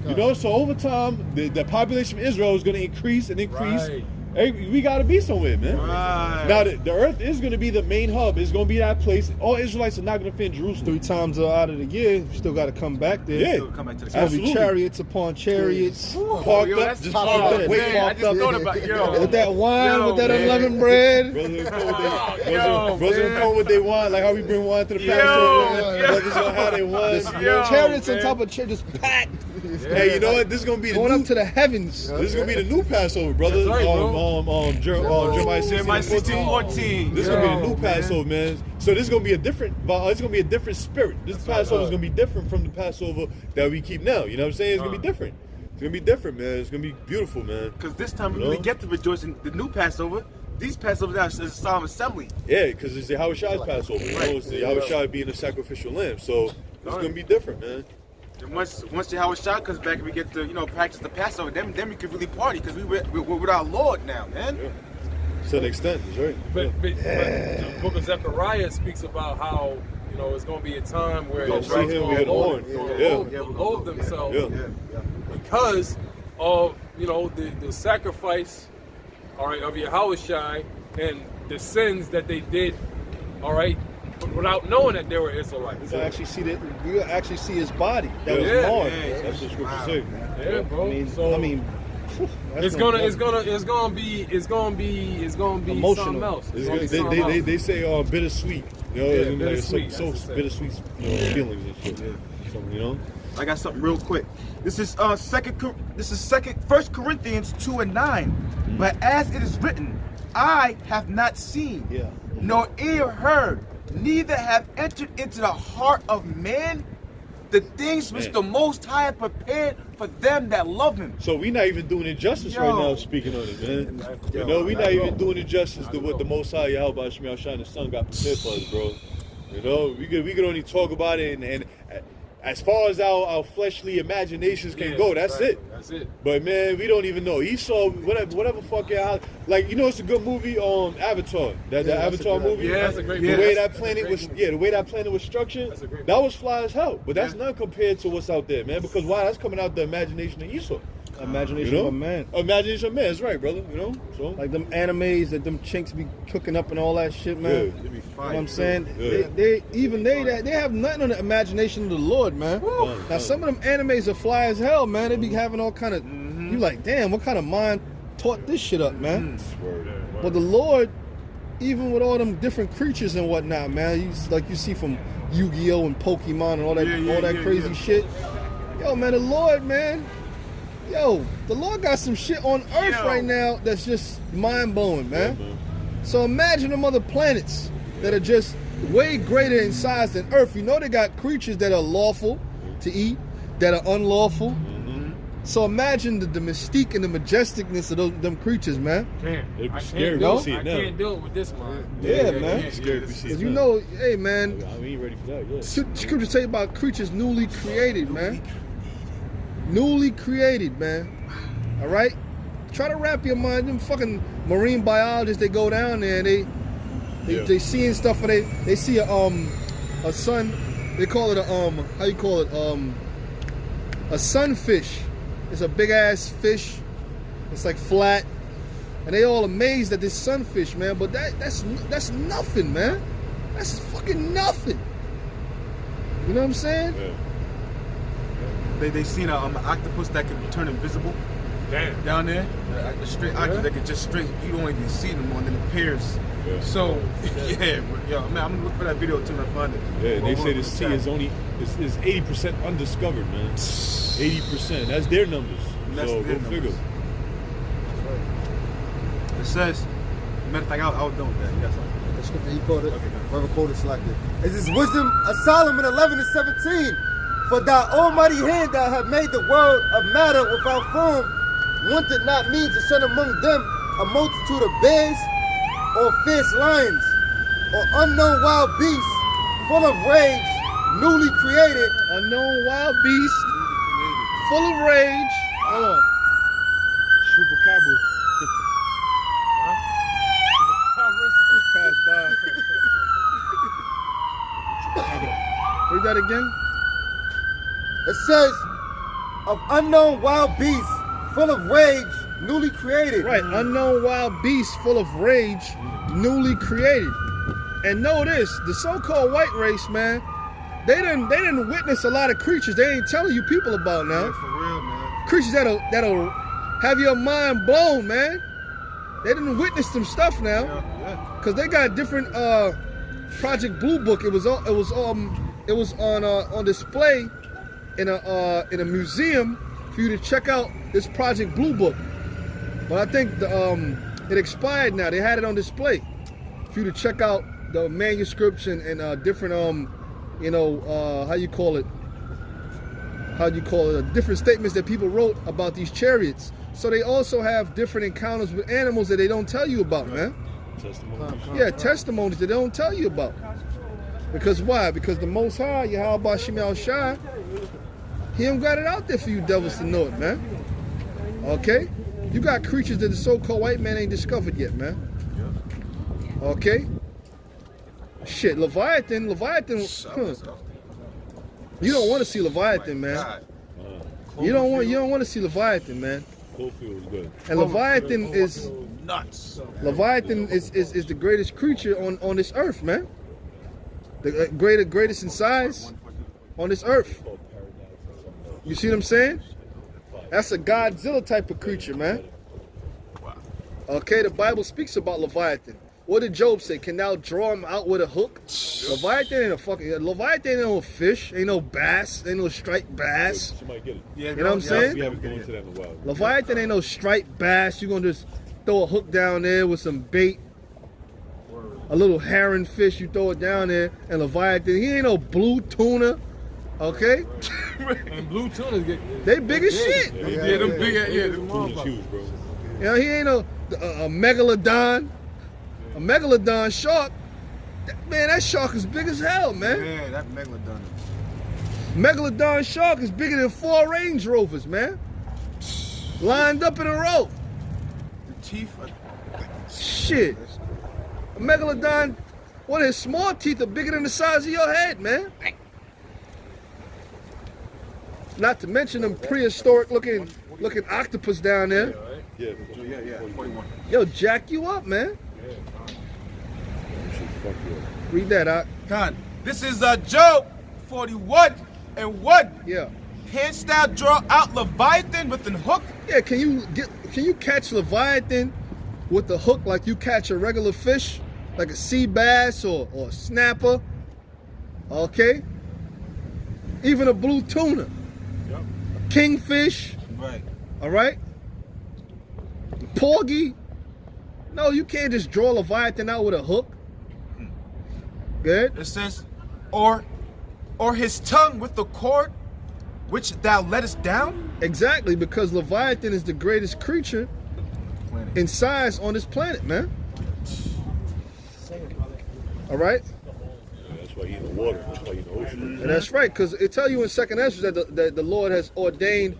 You know, so over time, the population of Israel is going to increase and increase. Right. Hey, we got to be somewhere, man. Right. Now, the earth is going to be the main hub. It's going to be that place. All Israelites are not going to fit in Jerusalem. 3 times out of the year, you still got to come back there. Yeah. Come back to the It's gonna be Absolutely. chariots upon chariots. Parked Yo, up, that's just parked parked up. up, Man, wait, I parked just up. thought about With that wine, with that man. unleavened bread. Brothers come with they, Yo, brothers man. come what they want, like how we bring wine to the Yo, Passover. yo. Brothers gonna have their wine. Yo, Chariots on man. top of chariots packed. Hey, you know what? This is gonna be the Going new. up to the heavens. This is gonna be the new Passover, brother. That's right, bro. Jeremiah 16, Jeremiah 14. 16:14. This is gonna be the new Passover, man. So this is gonna be a different. It's gonna be a different spirit. This Passover is gonna be different from the Passover that we keep now. You know what I'm saying? It's gonna be different. It's gonna be different, man. It's gonna be beautiful, man. Because this time we You know? really get to rejoice in the new Passover. These Passovers now is a solemn assembly. Yeah, because it's the Yahushua's Passover. You know, it's the Yahushua being a sacrificial lamb. So it's gonna be different, man. And once Yahushua comes back and we get to practice the Passover, then we can really party because we're with our Lord now, man. Yeah. To an extent, that's right. But the book of Zechariah speaks about how know, it's going to be a time where You'll the see right's him gonna with loathe- horn. loathe themselves Yeah. because of, you know, the sacrifice, all right, of Yahushua and the sins that they did, all right, without knowing that they were Israelites. You actually see his body that was Yeah, marred. yeah. That's what scripture say. Yeah, bro. I mean, that's it's gonna be Emotional. something else. It's gonna be They, something else. they say bittersweet. You know, Yeah, it's bittersweet, like so that's the bittersweet feelings and shit. So, you know? I got something real quick. This is First Corinthians 2:9. But as it is written, I have not seen, nor ear heard, neither have entered into the heart of man the things which the Most High had prepared for them that love Him. So we not even doing it justice right now speaking on it, man. You know, we not even doing it justice to what the Most High Yahweh Shemel Shine the Sun got prepared for us, bro. You know, we could only talk about it and as far as our fleshly imaginations can go, that's it. That's it. But man, we don't even know. Esau, whatever fucking like, you know, it's a good movie on Avatar. The Avatar movie. Yeah, that's a great The movie. way That's that a planet great was, movie. the way that planet was structured, That's a great that was fly as hell. But that's not compared to what's out there, man. Because why? That's coming out the imagination of Esau. Imagination You know? of a man. Imagination of man. That's right, brother. You know, so Like them animes that them chinks be cooking up and all that shit, man. Yeah. You know what I'm saying? Yeah. They have nothing on the imagination of the Lord, man. Now some of them animes are fly as hell, man. They be having all kind of. You like, damn, what kind of mind taught this shit up, man? But the Lord, even with all them different creatures and whatnot, man, you see from Yu-Gi-Oh and Pokemon and all that crazy shit. Yo, man, the Lord, man. Yo, the Lord got some shit on Earth right now that's just mind-blowing, man. So imagine them other planets that are just way greater in size than Earth. You know they got creatures that are lawful to eat, that are unlawful. So imagine the mystique and the majesticness of them creatures, man. it'd be I scary. can't do We it. see I it now. can't do it with this mind. Yeah, man. It's scary if we see it Cause you now. know, hey, man, I mean, ready for that? Yeah. Scripture tell you about creatures newly created, man. Newly created, man. All right? Try to wrap your mind. Them fucking marine biologists, they go down there and they seeing stuff, and they see a sun. They call it how you call it, a sunfish. It's a big ass fish. It's like flat, and they all amazed at this sunfish, man. But that's nothing, man. That's fucking nothing. You know what I'm saying? Yeah. They seen an octopus that can turn invisible. Damn. Down there, a straight octopus that can just straight, you don't even see them on, then it appears. Yeah. So, yeah, man, I'm gonna look for that video too and I find it. Yeah, they say the sea is only is 80% undiscovered, man. 80%. That's their numbers. That's So their go figure. numbers. It says, matter of fact, I'll know that. Yes, The scripture he quoted, whoever quoted selected. Is this wisdom of Solomon 11:17? For thy almighty hand that have made the world of matter without form, wanted not me to send among them a multitude of bears, or fierce lions, or unknown wild beasts, full of rage, newly created. Unknown wild beast, full of rage. Hold on. Chupacabra. Just pass by. Read that again. It says, of unknown wild beasts, full of rage, newly created. Right, unknown wild beast full of rage, newly created. And know this, the so-called white race, man, they didn't witness a lot of creatures they ain't telling you people about now. Yeah, for real, man. Creatures that'll have your mind blown, man. They didn't witness some stuff now. Yeah. Cause they got different Project Blue Book. It was on display in a museum for you to check out this Project Blue Book. But I think it expired now. They had it on display for you to check out the manuscripts and different different statements that people wrote about these chariots. So they also have different encounters with animals that they don't tell you about, man. Testimony. Yeah, testimonies that they don't tell you about. Because why? Because the Most High, Yahweh Shemel Shai, He don't got it out there for you devils to know it, man. Okay? You got creatures that the so-called white man ain't discovered yet, man. Okay? Shit, Leviathan. Huh. You don't want to see Leviathan, man. God. You don't want to see Leviathan, man. Cloverfield was good. And Leviathan is Nuts. the greatest creature on this earth, man. The greatest in size on this earth. You see what I'm saying? That's a Godzilla type of creature, man. Okay, the Bible speaks about Leviathan. What did Job say? Can thou draw him out with a hook? Leviathan ain't no fish, ain't no bass, ain't no striped bass. Somebody get it. Yeah, You know what I'm saying? We haven't gone into that in a while. Leviathan ain't no striped bass. You gonna just throw a hook down there with some bait, a little heron fish. You throw it down there, and Leviathan, he ain't no blue tuna. Okay, And blue tunas get they big as shit. Yeah, them big ass. Yeah, them Tuna's huge, bro. You know, he ain't a megalodon. A megalodon shark. Man, that shark is big as hell, man. Yeah, that megalodon. Megalodon shark is bigger than 4 Range Rovers, man. Lined up in a row. The teeth. Shit. A megalodon, one of his small teeth are bigger than the size of your head, man. Not to mention them prehistoric looking octopus down there. Yeah, Yeah. 41. Yo, jack you up, man. fuck you. Read that out. God, this is Job 41 and 1. Yeah. Canst thou draw out Leviathan with an hook? Yeah, can you catch Leviathan with the hook like you catch a regular fish, like a sea bass or a snapper? Okay. Even a blue tuna. Yep. A kingfish. Right. All right. Porgy. No, you can't just draw Leviathan out with a hook. Good. It says, or his tongue with the cord which thou lettest down? Exactly, because Leviathan is the greatest creature Planet. in size on this planet, man. All right. Yeah, that's why he in the water. That's why he in the ocean. And that's right, because it tell you in 2nd Ezra that the Lord has ordained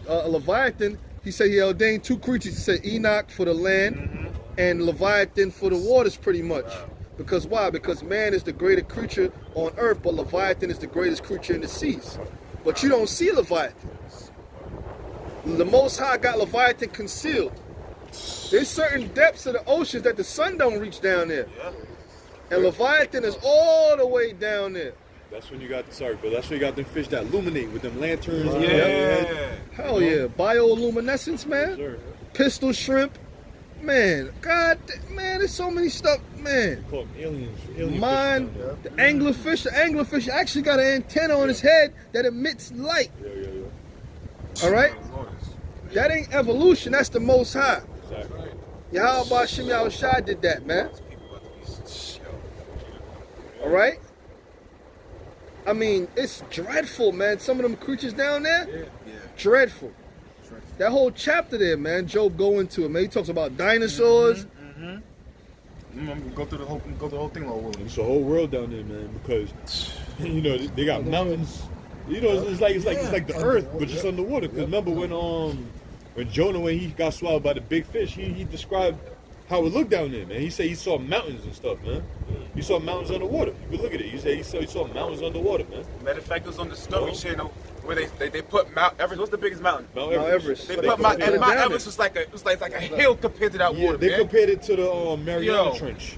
a Leviathan. He said he ordained 2 creatures. He said Enoch for the land and Leviathan for the waters, pretty much. Because why? Because man is the greatest creature on earth, but Leviathan is the greatest creature in the seas. But you don't see Leviathan. The Most High got Leviathan concealed. There's certain depths of the oceans that the sun don't reach down there. And Leviathan is all the way down there. That's when you got, sorry, but that's when you got them fish that illuminate with them lanterns. Yeah. Hell yeah. Bioluminescence, man. Sir. Pistol shrimp. Man, God, man, there's so many stuff, man. Call them aliens. Alien Mine, fish down the anglerfish actually got an antenna on his head that emits light. there. Yeah. All right? That ain't evolution, that's the Most High. Exactly. Yahweh Shem Shai did that, man. All right? I mean, it's dreadful, man. Some of them creatures down there, dreadful. That whole chapter there, man, Job go into it, man. He talks about dinosaurs. I'm gonna go through the whole thing all over. It's a whole world down there, man, because you know they got mountains. You know, it's like the earth, but just underwater. Because remember when Jonah, when he got swallowed by the big fish, he described how it looked down there, man. He said he saw mountains and stuff, man. He saw mountains underwater. You can look at it. He said he saw mountains underwater, man. Matter of fact, it was on the Discovery Channel where they put Mount Everest. What's the biggest mountain? Mount Everest. They They put Mount compared it down Everest was like a hill compared to that Yeah, water. they man. compared it to the Mariana Yo. Trench.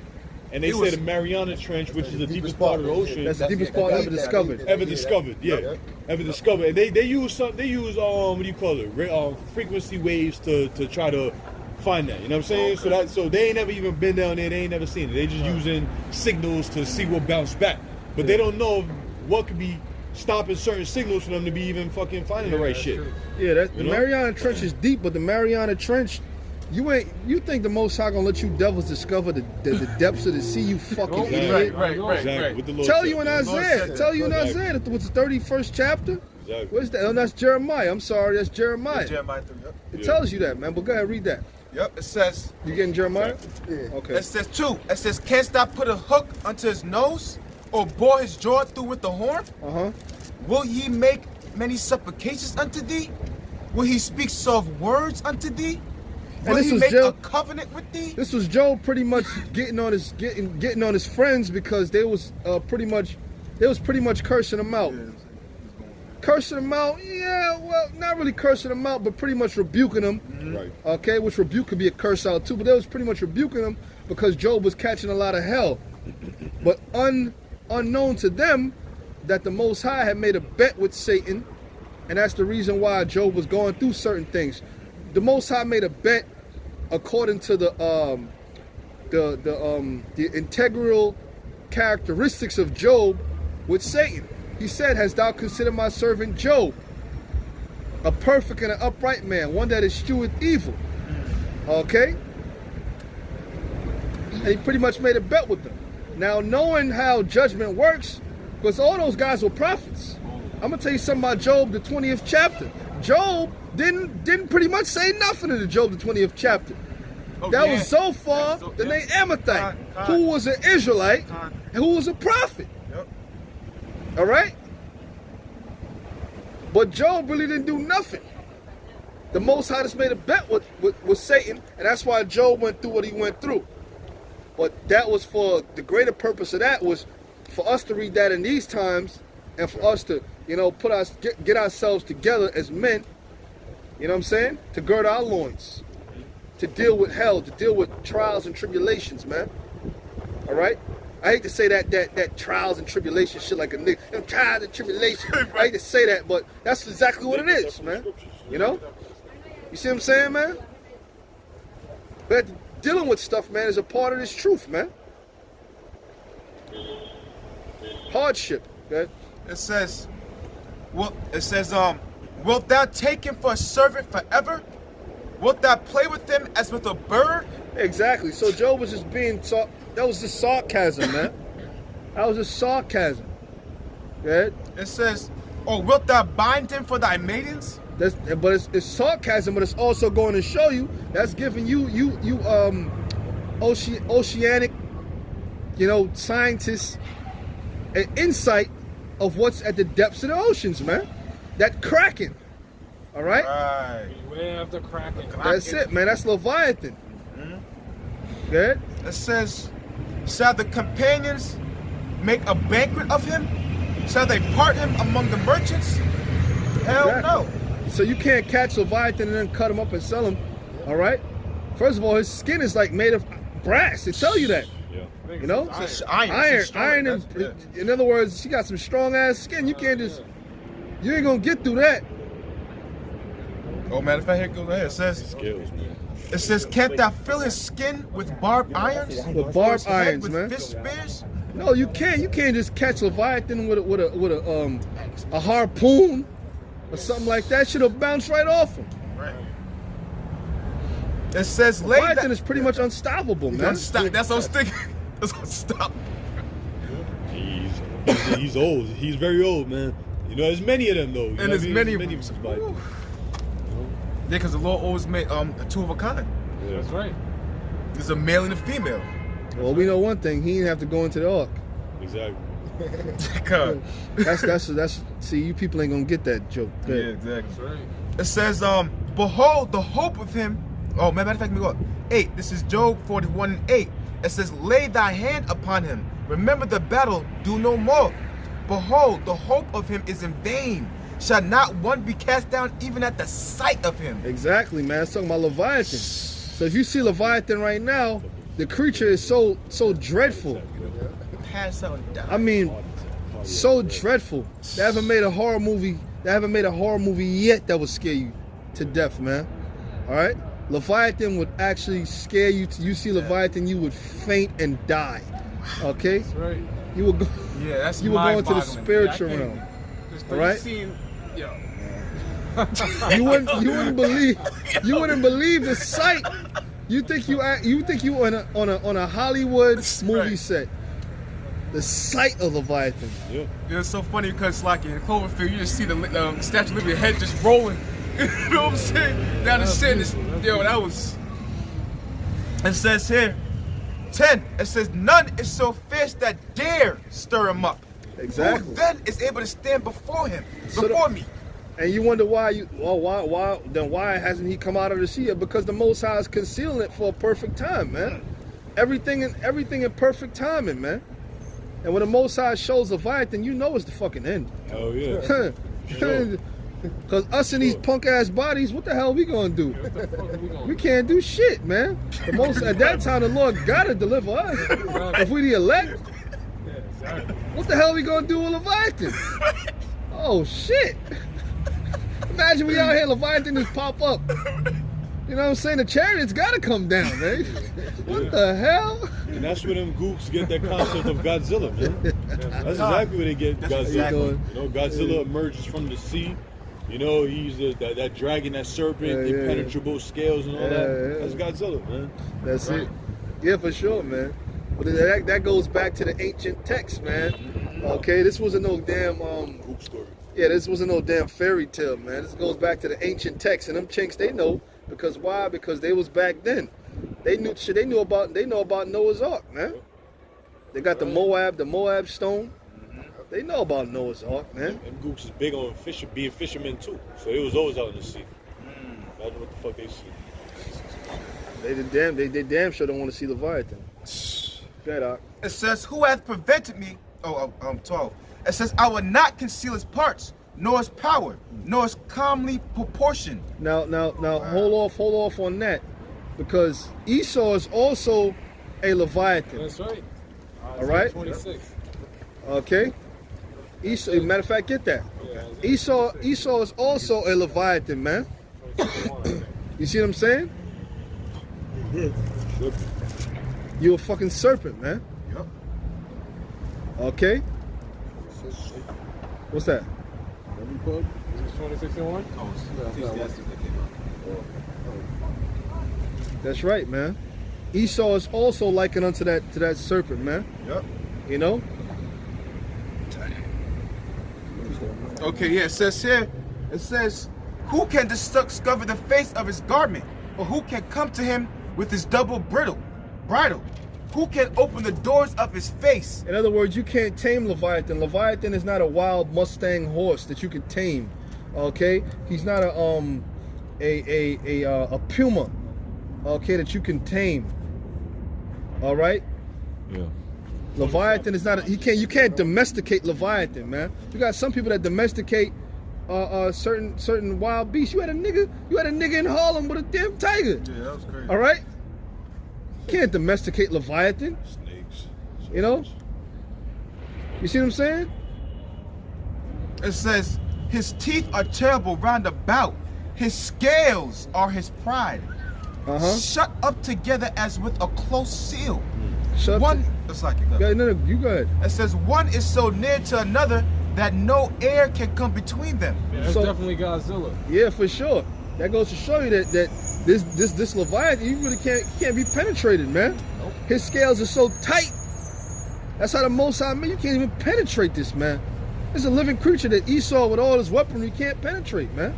And they It said was- the Mariana Trench, which is the deepest part of the ocean That's the deepest part ever discovered. ever discovered. Yeah, ever discovered. And they use what do you call it? Frequency waves to try to find that. You know what I'm saying? So they ain't never even been down there. They ain't never seen it. They just using signals to see what bounce back. But they don't know what could be stopping certain signals for them to be even fucking finding the right shit. Yeah, the You know? Mariana Trench is deep, but the Mariana Trench, you think the Most High gonna let you devils discover the depths of the sea? You fucking idiot. Right. Exactly. What the Lord Tell said, you in man. Isaiah. Tell you in Isaiah. That was the 31st chapter. Exactly. What's that? Oh, that's Jeremiah. I'm sorry, that's Jeremiah. Jeremiah 3. Yep. It tells you that, man. But go ahead, read that. Yep. It says. You getting Jeremiah? Yeah. Okay. It says 2. It says, canst thou put a hook unto his nose, or bore his jaw through with the horn? Uh-huh. Will ye make many supplications unto thee? Will he speak soft words unto thee? And this he was make Job. a covenant with thee? This was Job pretty much getting on his friends because they was pretty much cursing him out. Cursing him out, yeah, well, not really cursing him out, but pretty much rebuking him. Right. Okay, which rebuke could be a curse out too, but they was pretty much rebuking him because Job was catching a lot of hell. But unknown to them that the Most High had made a bet with Satan, and that's the reason why Job was going through certain things. The Most High made a bet according to the integral characteristics of Job with Satan. He said, "Hast thou considered my servant Job, a perfect and an upright man, one that escheweth evil?" Okay? And he pretty much made a bet with them. Now, knowing how judgment works, because all those guys were prophets. I'm gonna tell you something about Job, the 20th chapter. Job didn't pretty much say nothing in the Job, the 20th chapter. That was Zophar, the name Amathite, who was an Israelite and who was a prophet. All right? But Job really didn't do nothing. The Most High just made a bet with Satan, and that's why Job went through what he went through. But that was for the greater purpose of that was for us to read that in these times and for us to, get ourselves together as men, you know what I'm saying? To gird our loins, to deal with hell, to deal with trials and tribulations, man. All right? I hate to say that trials and tribulations shit like a nigga. Them trials and tribulations. I hate to say that, but that's exactly what it is, man. You know? You see what I'm saying, man? But dealing with stuff, man, is a part of this truth, man. Hardship, okay? It says, wilt thou take him for a servant forever? Wilt thou play with him as with a bird? Exactly. So Job was just that was just sarcasm, man. That was just sarcasm. Okay? It says, or wilt thou bind him for thy maidens? But it's sarcasm, but it's also going to show you that's giving you oceanic, scientists an insight of what's at the depths of the oceans, man. That Kraken. All right? Right. Beware of the Kraken. That's it, man. That's Leviathan. Good? It says, shall the companions make a banquet of him? Shall they part him among the merchants? Hell Exactly. no. So you can't catch Leviathan and then cut him up and sell him. All right? First of all, his skin is like made of brass. They tell you that. Yeah. You know? It's iron. In other words, she got some strong ass skin. You can't just, you ain't gonna get through that. Oh, matter of fact, here it goes right here. It says, Skills, man. it says, can't thou fill his skin with barbed irons? With barbed His head irons, with man. fish spears? No, you can't. You can't just catch Leviathan with a harpoon or something like that. Shit'll bounce right off him. Right. It says, lay Leviathan that. is pretty much unstoppable, man. Stop. That's what I was thinking. That's what stop. He's old. He's very old, man. There's many of them though. And there's many of of them. somebody. Yeah, because the Lord always made two of a kind. Yeah. That's right. There's a male and a female. Well, we know one thing. He didn't have to go into the ark. Exactly. God. That's. See, you people ain't gonna get that joke. Yeah, exactly. That's right. It says, behold, the hope of him. Oh, matter of fact, let me go. 8. This is Job 41:8. It says, lay thy hand upon him. Remember the battle, do no more. Behold, the hope of him is in vain. Shall not one be cast down even at the sight of him? Exactly, man. It's talking about Leviathan. So if you see Leviathan right now, the creature is so dreadful. Pass out and die. I mean, so dreadful. They haven't made a horror movie. They haven't made a horror movie yet that would scare you to death, man. All right? Leviathan would actually scare you. You see Leviathan, you would faint and die. Okay? That's right. You would go. Yeah, that's You would go into the mind-boggling. spiritual Yeah, I realm. Just All right? Seen, yo. You wouldn't believe the sight. You think you on a Hollywood movie Right. set. The sight of Leviathan. Yeah. Yeah, it's so funny because like in Cloverfield, you just see the Statue of Liberty head just rolling. You know what I'm saying? Down the shit. Yo, that was. It says here, 10. It says none is so fierce that dare stir him up. Exactly. Who then is able to stand before him? So Before me. And you wonder why why hasn't he come out of the sea yet? Because the Most High is concealing it for a perfect time, man. Everything in perfect timing, man. And when the Most High shows Leviathan, you know it's the fucking end. Oh yeah. Sure. Because us in these punk ass bodies, what the hell we gonna do? We can't do shit, man. At that time, the Lord gotta deliver us. If we the elect, what the hell we gonna do with Leviathan? Oh shit! Imagine we out here, Leviathan just pop up. You know what I'm saying? The chariot's gotta come down, man. What the hell? And that's where them gooks get that concept of Godzilla, man. That's exactly where they get Godzilla. You know, Godzilla emerges from the sea. You know, he's that dragon, that serpent, impenetrable scales and all that. That's Godzilla, man. That's it. Yeah, for sure, man. But that goes back to the ancient text, man. Okay, this wasn't no damn Goop story. Yeah, this wasn't no damn fairy tale, man. This goes back to the ancient text, and them chinks they know because why? Because they was back then. They knew shit. They know about Noah's Ark, man. They got the Moab stone. They know about Noah's Ark, man. And Gooks is big on being fishermen too. So they was always out in the sea. Imagine what the fuck they see. They damn sure don't want to see Leviathan. That Ark. It says, who hath prevented me? 12. It says, I will not conceal his parts, nor his power, nor his calmly proportion. Now, hold off on that, because Esau is also a Leviathan. That's right. All right. 26. Okay. Esau. Matter of fact, get that. Esau is also a Leviathan, man. You see what I'm saying? You a fucking serpent, man. Yep. Okay. What's that? Is this 26 and 1? That's right, man. Esau is also likened unto that serpent, man. Yep. You know? Okay, yeah, it says, who can discover the face of his garment? Or who can come to him with his double bridle? Who can open the doors of his face? In other words, you can't tame Leviathan. Leviathan is not a wild Mustang horse that you can tame. Okay? He's not a puma. Okay, that you can tame. All right? Yeah. Leviathan is not you can't domesticate Leviathan, man. You got some people that domesticate certain wild beasts. You had a nigga in Harlem with a damn tiger. Yeah, that was crazy. All right? Can't domesticate Leviathan. Snakes. You know? You see what I'm saying? It says, his teeth are terrible round about. His scales are his pride. Shut up together as with a close seal. It's like it goes. No, you go ahead. It says one is so near to another that no air can come between them. Yeah, that's So- definitely Godzilla. Yeah, for sure. That goes to show you that this Leviathan, you really can't be penetrated, man. Nope. His scales are so tight. That's how the Most High man, you can't even penetrate this, man. It's a living creature that Esau with all his weaponry can't penetrate, man.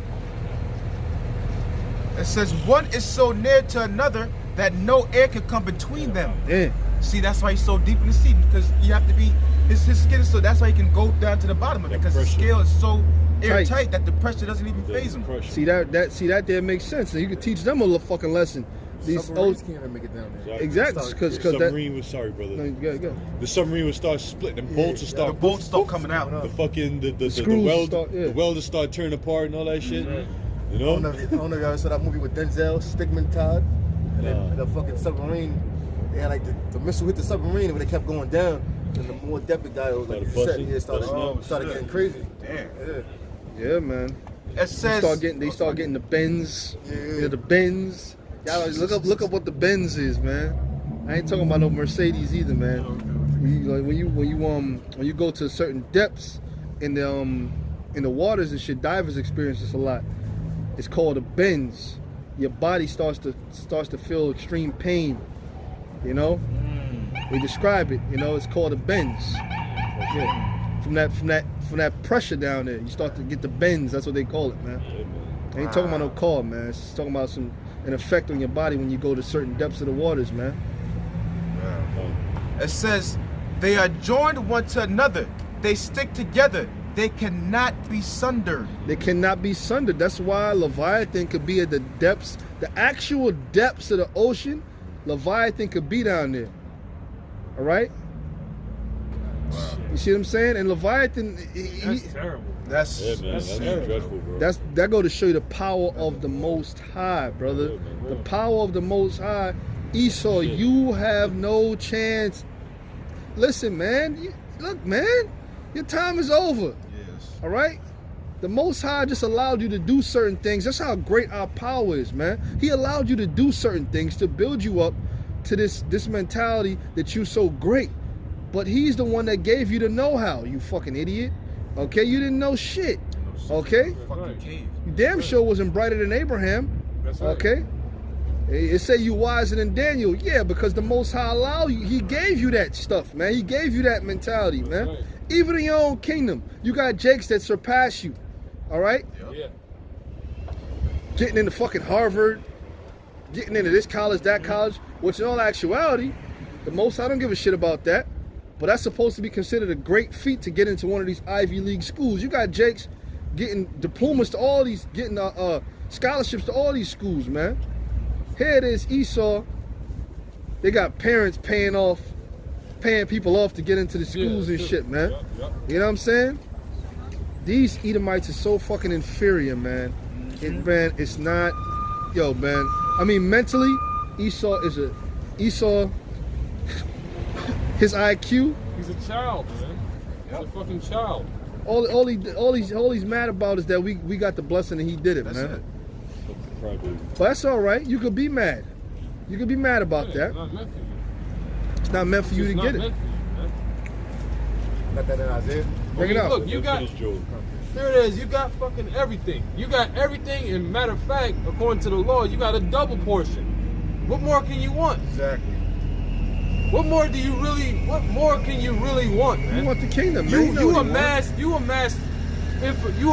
It says one is so near to another that no air can come between them. Yeah. See, that's why he's so deep in the sea, because you have to be his skin is so that's why he can go down to the bottom of it, because his scale is so airtight that the pressure doesn't even phase him. See that there makes sense, and you can teach them a little fucking lesson. These Submarines can't make it down there. exactly because The that. submarine was sorry, brother. No, go. The submarine would start splitting. The bolts would The start. bolts start coming out. The fucking the screws weld start, yeah. the welders start turning apart and all that shit. You I don't know if y'all ever saw that movie with Denzel, Stigmatized, and then the fucking submarine. They had like the missile hit the submarine, and when they kept going down, and the more depth it got, it was like you Started said, busting, it started getting crazy. Damn. Yeah, man. It They says start getting the Benz. Yeah. The Benz. Y'all look up what the Benz is, man. I ain't talking about no Mercedes either, man. When you go to certain depths in the waters and shit, divers experience this a lot. It's called a Benz. Your body starts to feel extreme pain. You know? They describe it, you know, it's called a Benz. Yeah. From that pressure down there, you start to get the bends. That's what they call it, man. I ain't talking about no car, man. It's talking about an effect on your body when you go to certain depths of the waters, man. it says they are joined one to another. They stick together. they cannot be sundered. They cannot be sundered. That's why Leviathan could be at the depths, the actual depths of the ocean. Leviathan could be down there. All right? You see what I'm saying? And Leviathan, That's terrible. That's Yeah, man, that's dreadful, bro. that go to show you the power of the Most High, brother. The power of the Most High. Esau, you have no chance. Listen, man. Look, man. Your time is over. yes. All right? The Most High just allowed you to do certain things. That's how great our power is, man. He allowed you to do certain things to build you up to this mentality that you're so great. But he's the one that gave you the know-how, you fucking idiot. Okay? You didn't know shit. Okay? Fucking cave. You damn sure wasn't brighter than Abraham. That's right. Okay? It say you wiser than Daniel. Yeah, because the Most High allowed you. He gave you that stuff, man. He gave you that mentality, man. right. Even in your own kingdom, you got Jakes that surpass you. All right? Yeah. Getting into fucking Harvard, getting into this college, that college, which in all actuality, the Most High don't give a shit about that. But that's supposed to be considered a great feat to get into one of these Ivy League schools. You got Jakes getting diplomas to all these, getting scholarships to all these schools, man. Here it is, Esau. They got parents paying people off to get into the schools and shit, man. Yep. You know what I'm saying? These Edomites are so fucking inferior, man. Man, it's not, yo, man. I mean, mentally, Esau, his IQ, He's a child, man. He's a fucking child. all he's mad about is that we got the blessing and he did it, That's man. it. Crybaby. But that's all right. You could be mad. You could be mad about Yeah, that. It's not meant for you. It's not meant for you It's to not get it. meant for you, man. Got that in Isaiah. Bring it out. Look, you got. Finish, Joe. There it is. You got fucking everything. You got everything. And matter of fact, according to the law, you got a double portion. What more can you want? Exactly. What more can you really want, man? You want the kingdom, man. You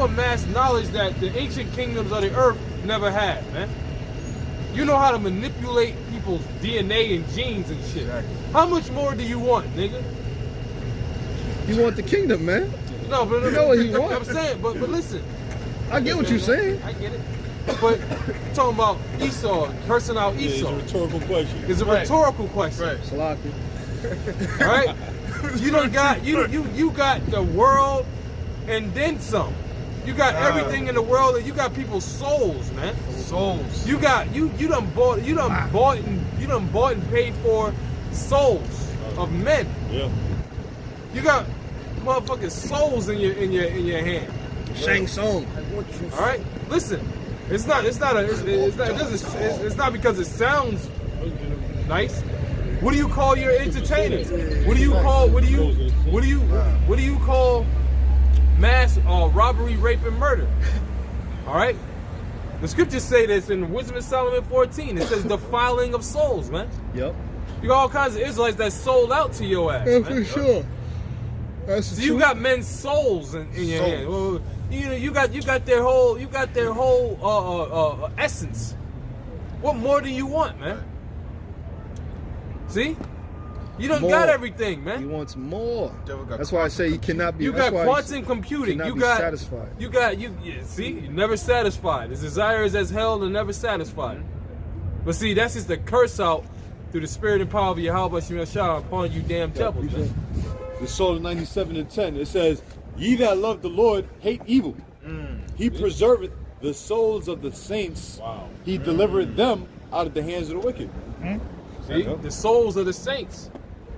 amass knowledge that the ancient kingdoms of the earth never had, man. You know how to manipulate people's DNA and genes and shit. Exactly. How much more do you want, nigga? You want the kingdom, man. No, but You know what he wants. I'm saying, but listen. I get what you're saying. I get it. But talking about Esau, cursing out Yeah, it's Esau, a rhetorical question. is a rhetorical question. Right. Salaki. All right, you got the world and then some. You got everything in the world, and you got people's souls, man. Souls. You done bought and paid for souls of men. Yeah. You got motherfucking souls in your hand. Shang Tsung. All right, listen. It's not because it sounds nice. What do you call your entertainers? What do you call mass robbery, rape, and murder? All right. The scriptures say this in Wisdom of Solomon 14. It says defiling of souls, man. Yep. You got all kinds of Israelites that sold out to your ass. Yeah, man. for sure. That's the So you truth. got men's souls in your Souls. hand. Well, you got their whole essence. What more do you want, man? See, you don't More. got everything, He man. wants more. Devil got That's why I say he cannot be. You that's got why quantum computing. cannot You be got satisfied. See, you're never satisfied. His desire is as hell and never satisfied. But see, that's just the curse out through the spirit and power of Yahweh Shemashah upon you damn devils, man. The Psalm 97:10. It says, "Ye that love the Lord hate evil. He preserveth the souls of the saints. Wow. He delivereth them out of the hands of the wicked." See, the souls of the saints,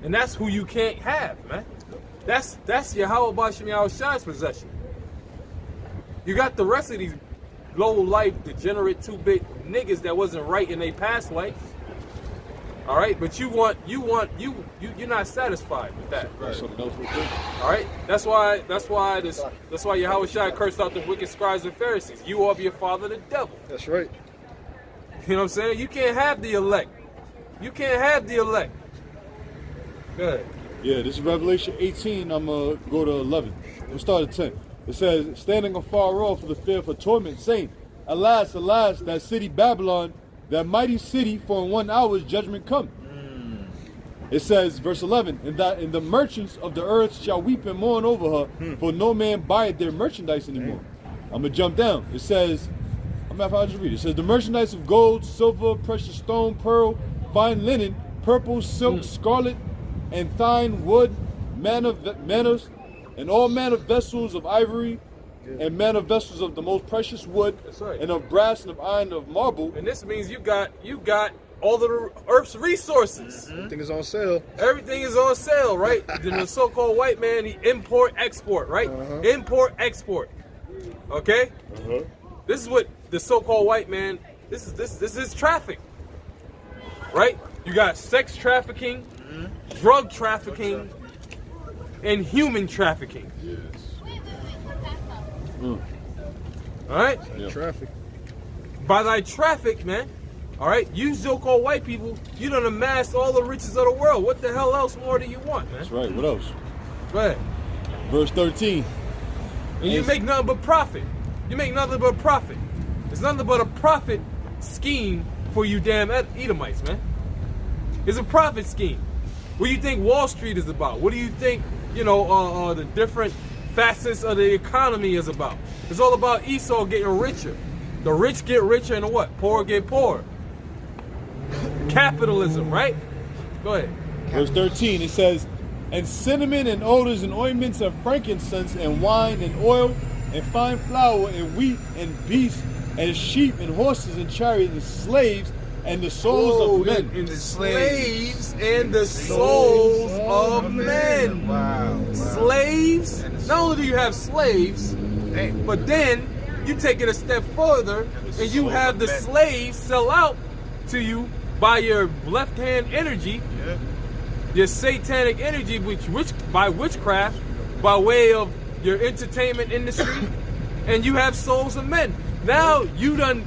and that's who you can't have, man. That's Yahweh Bashim Shai's possession. You got the rest of these low life, degenerate, 2-bit niggas that wasn't right in their past lives. All right, but you're not satisfied with that. Something else real quick. All right, that's why Yahweh Shai cursed out the wicked scribes and Pharisees. You are of your father, the devil. That's right. You know what I'm saying? You can't have the elect. You can't have the elect. Good. Yeah, this is Revelation 18. I'm going to go to 11. We'll start at 10. It says, "Standing afar off with the fear for torment, saying, Alas, alas, that city Babylon, that mighty city, for in 1 hour's judgment come." It says, verse 11, and the merchants of the earth shall weep and mourn over her, for no man buyeth their merchandise anymore. I'm gonna jump down. It says, I'll just read it. It says, the merchandise of gold, silver, precious stone, pearl, fine linen, purple, silk, scarlet, and fine wood, manners, and all manner of vessels of ivory, and manner of vessels of the most precious wood, That's right. and of brass and of iron and of marble. And this means you got all the Earth's resources. Everything is on sale. Everything is on sale, right? The so-called white man, he import, export, right? Import, export. Okay? This is what the so-called white man. This is traffic, right? You got sex trafficking, drug trafficking, and human trafficking. All right? Traffic. By thy traffic, man. All right? You so-called white people, you done amassed all the riches of the world. What the hell else more do you want, man? That's right. What else? Go ahead. Verse 13. And you make nothing but profit. You make nothing but profit. It's nothing but a profit scheme for you damn Edomites, man. It's a profit scheme. What do you think Wall Street is about? What do you think, the different facets of the economy is about? It's all about Esau getting richer. The rich get richer and the what? Poor get poorer. Capitalism, right? Go ahead. Verse 13, it says, and cinnamon and odors and ointments and frankincense and wine and oil and fine flour and wheat and beasts and sheep and horses and chariots and slaves and the souls of men. And the slaves and the souls of men. Wow. Slaves. Not only do you have slaves, but then you take it a step further and you have the slaves sell out to you by your left-hand energy, your satanic energy, which by witchcraft, by way of your entertainment industry, and you have souls of men. Now you done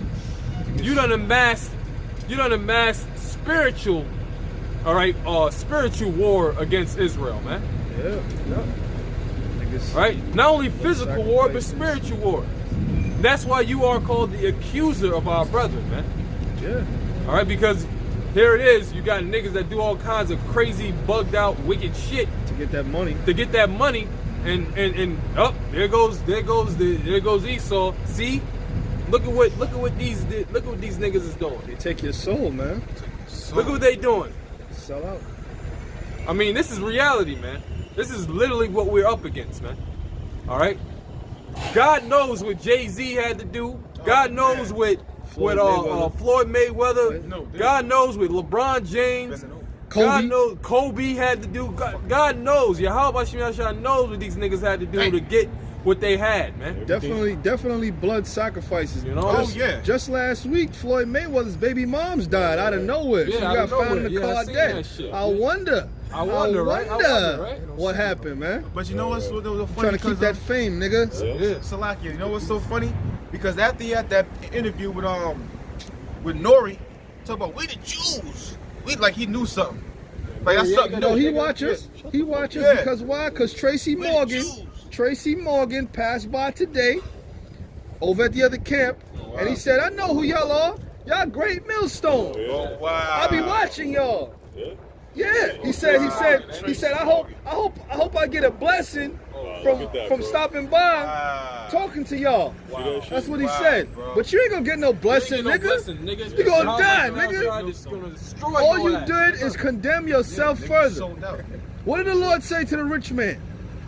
amassed spiritual, spiritual war against Israel, man. Right? Not only physical war, but spiritual war. That's why you are called the accuser of our brethren, man. Yeah. All right, because here it is. You got niggas that do all kinds of crazy, bugged out, wicked shit To get that money. and there goes Esau. See, look at what these niggas is doing. They take your soul, man. Look at what they doing. Sell out. I mean, this is reality, man. This is literally what we're up against, man. All right. God knows what Jay-Z had to do. God knows what Floyd Mayweather. God knows what LeBron James. God knows Kobe had to do. God knows. Yahweh Shemashah knows what these niggas had to do to get what they had, man. Definitely blood sacrifices. Just last week, Floyd Mayweather's baby moms died out of nowhere. Yeah, She out got of found in nowhere. the car I seen dead. that shit. I wonder, right? what happened, man. But you know what's so funny? Trying to keep that fame, nigga. Salakia, you know what's so funny? Because after he had that interview with Nori, talk about we the Jews. We like he knew something. Like that's something. No, new. he watches. He watches Yeah. because why? Because Tracy Morgan passed by today over at the other camp, and he said, "I know who y'all are. Y'all Great Millstone. Oh, wow. I'll be watching y'all." Yeah, he said, I hope I get a blessing from stopping by, talking to y'all. That's what he said. bro. But you ain't gonna get no blessing, nigga. You gonna die, nigga. All you did is condemn yourself further. Sold out. What did the Lord say to the rich man?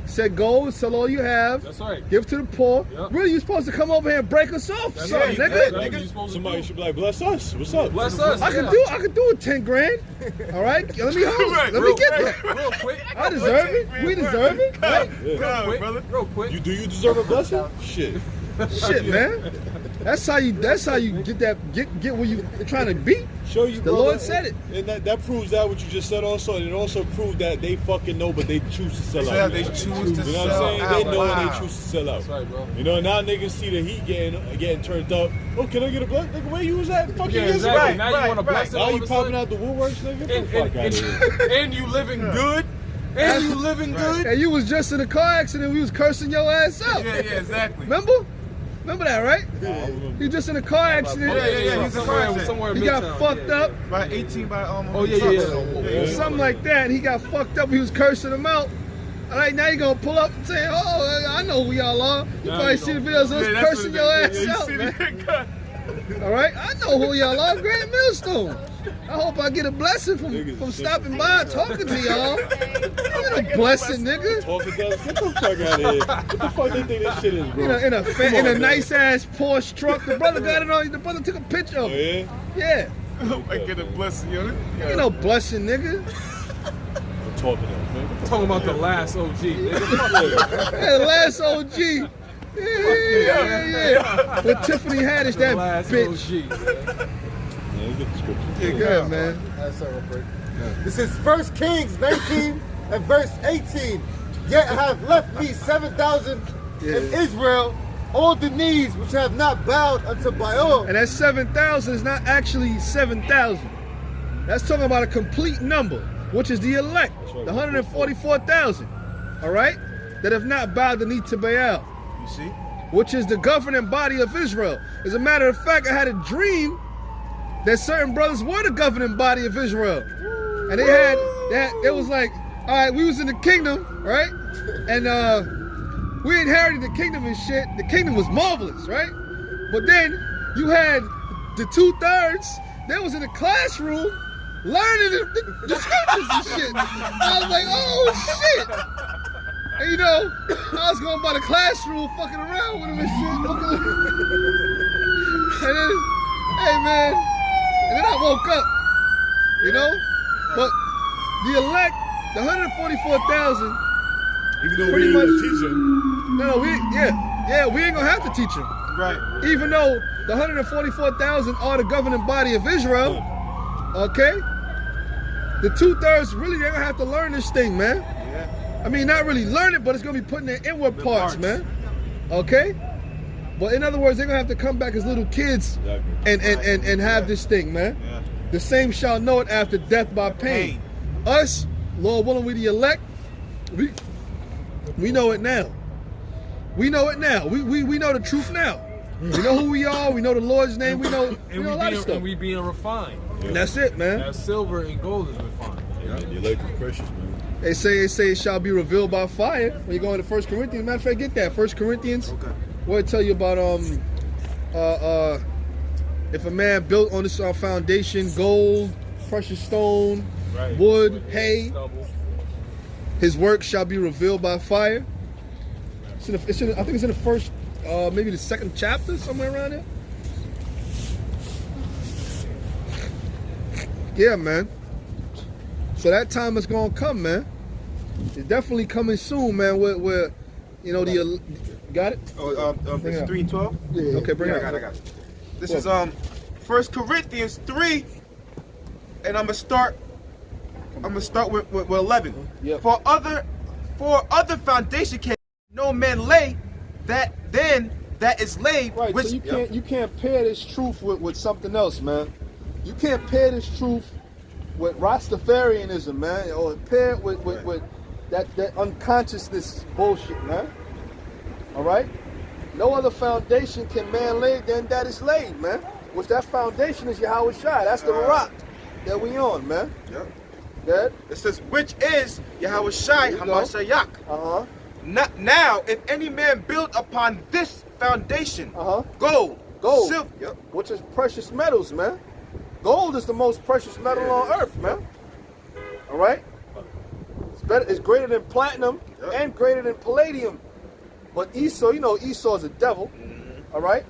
He said, go and sell all you have. That's right. Give to the poor. Yep. Really, you supposed to come over here and break us off, That's something, right. nigga. That's what you're supposed to Somebody do. should be like, bless us. What's up? Bless us. I could do it 10 grand. All right, let me hold. Right, Let me real get quick. that. Real quick. I deserve it. We deserve it. Right? Real quick. You deserve a blessing? Shit. Shit, man. That's how you get where you trying to be. Show you, The brother. Lord said it. And that proves that what you just said also, and it also proves that they fucking know, but they choose to sell out. They choose to You know what I'm sell saying? out. They know Wow. and they choose to sell out. That's right, bro. You know, now niggas see the heat getting turned up. Oh, can I get a blessing? Nigga, where you was at fucking Yeah, years exactly. ago? Now you want to bless it Now all you of a popping sudden? out the woodworks, nigga? Get the fuck out of here. And you living good. And you living good. And you was just in a car accident. We was cursing your ass out. Yeah, exactly. Remember? Remember that, right? He just in a car accident. Yeah. He's somewhere. He got Midtown, fucked yeah. up. by 18 by Oh yeah. Something like that. And he got fucked up. He was cursing him out. All right, now you gonna pull up and say, "Oh, I know who y'all are." You Now probably you see the know. videos of us cursing your ass out, man. All right, I know who y'all are, Grand Millstone. I hope I get a blessing from stopping by and talking to y'all. I get a blessing, nigga. Talking to us? Get the fuck out of here. What the fuck do you think this shit is, bro? In a nice ass Porsche truck. The brother got it on. The brother took a picture of Oh, it. yeah? Yeah. I get a blessing, yo. Ain't no blessing, nigga. I'm talking to us, man. Talking about the last OG. Nigga. Yeah, the last OG. Yeah. With Tiffany Haddish, The that last bitch. OG. Yeah, you get the scripture. Yeah, man. That's all real quick. This is 1 Kings 19 and verse 18. Yet I have left me 7,000 in Israel, all the knees which have not bowed unto Baal. And that 7,000 is not actually 7,000. That's talking about a complete number, which is the elect, the 144,000. All right? That have not bowed the knee to Baal. You see? Which is the governing body of Israel. As a matter of fact, I had a dream that certain brothers were the governing body of Israel. And they had that, it was like, all right, we was in the kingdom, right? And we inherited the kingdom and shit. The kingdom was marvelous, right? But then you had the 2/3 that was in the classroom learning the scriptures and shit. I was like, oh shit. And you know, I was going by the classroom fucking around with him and shit. And then, hey man, and then I woke up, you know? But the elect, the 144,000, Even though Pretty we much- ain't teach him. no, we ain't gonna have to teach them. Right. Even though the 144,000 are the governing body of Israel, okay? The 2/3 really they're gonna have to learn this thing, man. Yeah. I mean, not really learn it, but it's gonna be putting their inward The parts, parts. man. Okay? But in other words, they're gonna have to come back as little kids Exactly. and have this thing, man. Yeah. The same shall know it after death by pain. Us, Lord willing, we the elect, we know it now. We know it now. We know the truth now. We know who we are. We know the Lord's name. We know a lot of stuff. And we being refined. And that's it, man. That silver and gold is refined. Yeah, the elect is precious, man. They say it shall be revealed by fire. When you go into 1 Corinthians, matter of fact, get that 1 Corinthians. Okay. What it tell you about if a man built on this foundation, gold, precious stone, Right. wood, hay, Stubble. his work shall be revealed by fire. I think it's in the first, maybe the second chapter, somewhere around there. Yeah, man. So that time is gonna come, man. It's definitely coming soon, man. Where you know the got it? Oh, Bring it it's up. 3 and 12? Yeah. Okay, bring Yeah, it I up. got it. This is 1 Corinthians 3, and I'm gonna start with 11. Yep. For other foundation can no man lay that is laid, Right, which so you can't pair this truth with something else, man. You can't pair this truth with Rastafarianism, man, or pair it with that unconsciousness bullshit, man. All right? No other foundation can man lay than that is laid, man. Which that foundation is Yahweh Shai. That's the rock that we on, man. Yep. Good? It says, which is Yahweh Shai There you go. Hamashiach. Uh-huh. Now, if any man build upon this foundation, Uh-huh. gold, Gold. silver, yep. Which is precious metals, man. Gold is the most precious metal on earth, man. All right? It's greater than platinum and greater than palladium. But Esau, you know Esau's a devil. All right?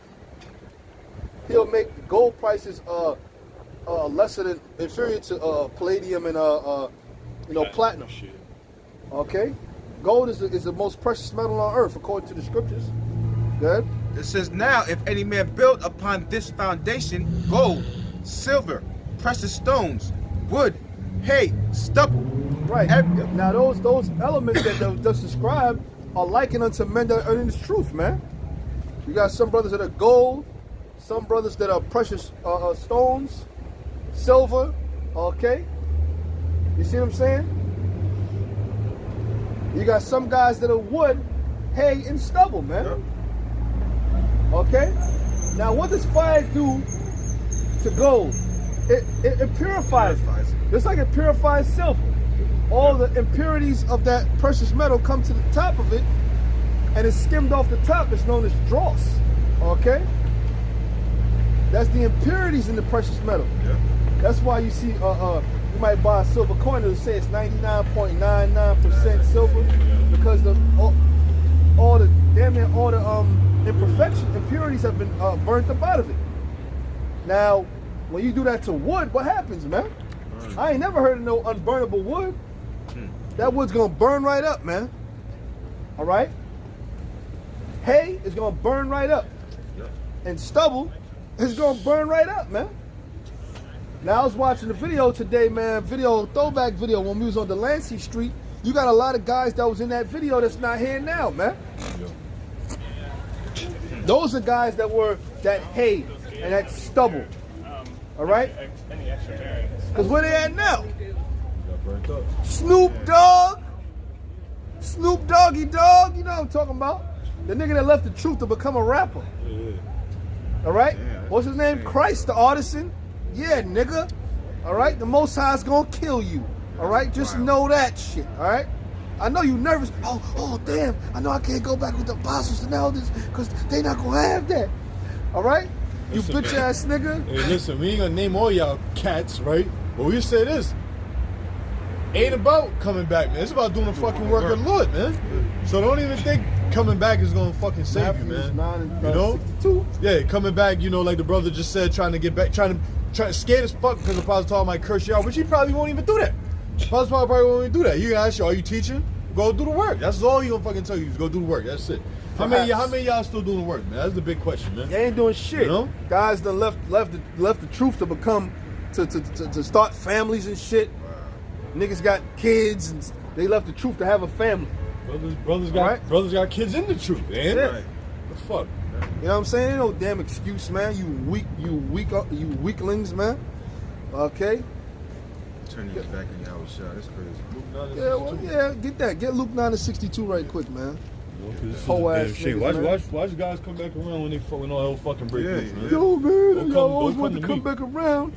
He'll make the gold prices lesser than inferior to palladium and platinum. Shit. Okay? Gold is the most precious metal on earth according to the scriptures. Good? It says, now, if any man build upon this foundation gold, silver, precious stones, wood, hay, stubble. Right. Now those elements that that's described are likened unto men that are in this truth, man. You got some brothers that are gold, some brothers that are precious stones, silver, okay? You see what I'm saying? You got some guys that are wood, hay, and stubble, man. Okay? Now, what does fire do to gold? It purifies it. Just like it purifies silver. All the impurities of that precious metal come to the top of it, and it's skimmed off the top. It's known as dross. Okay? That's the impurities in the precious metal. Yeah. That's why you see, you might buy a silver coin that'll say it's 99.99% silver, because all the damn near all the impurities have been burnt up out of it. Now, when you do that to wood, what happens, man? I ain't never heard of no unburnable wood. That wood's gonna burn right up, man. All right? Hay is gonna burn right up. And stubble is gonna burn right up, man. Now, I was watching the video today, man, throwback video when we was on Delancey Street. You got a lot of guys that was in that video that's not here now, man. Those are guys that were that hay and that stubble. All right? Because where they at now? Snoop Doggy Dogg, you know what I'm talking about? The nigga that left the truth to become a rapper. All right? What's his name? Christ the Artisan. Yeah, nigga. All right? The Most High's gonna kill you. All right? Just know that shit. All right? I know you nervous. Oh, damn. I know I can't go back with the apostles and elders because they not gonna have that. All right? Listen, you bitch ass nigga. Hey, listen, we ain't gonna name all y'all cats, right? But we say this. Ain't about coming back, man. It's about doing the fucking work of the Lord, man. So don't even think coming back is gonna fucking save you, man. You know? 62. Yeah, coming back, you know, like the brother just said, trying to get back, trying to scared as fuck because the apostle might curse you out, which he probably won't even do that. The apostle probably won't even do that. He gonna ask you, are you teaching? Go do the work. That's all he gonna fucking tell you is go do the work. That's it. How many of y'all still doing the work, man? That's the big question, man. They ain't doing shit. You know? Guys done left the truth to become to start families and shit. Niggas got kids and they left the truth to have a family. Brothers got kids in the truth, man. Yeah. Right. The fuck? You know what I'm saying? Ain't no damn excuse, man. You weaklings, man. Okay. Turning your back on your house shot. That's crazy. Yeah, well, yeah. Get Luke 9:62 right quick, man. Whole ass shit. niggas, Watch guys come back around when all hell fucking break loose, man. Yo, man, Don't I always come want to to come me. back around.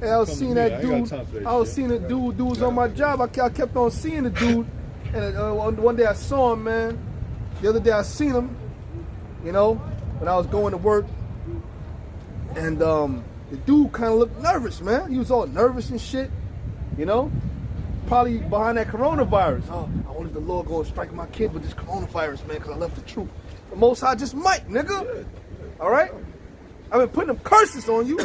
And I was seeing that dude. I was seeing a dude was on my job. I kept on seeing the dude. And one day I saw him, man. The other day I seen him, you know, when I was going to work. And the dude kind of looked nervous, man. He was all nervous and shit, you know. Probably behind that coronavirus. Oh, I wonder if the Lord gonna strike my kid with this coronavirus, man, because I left the truth. The Most High just might, nigga. All right? I've been putting them curses on you.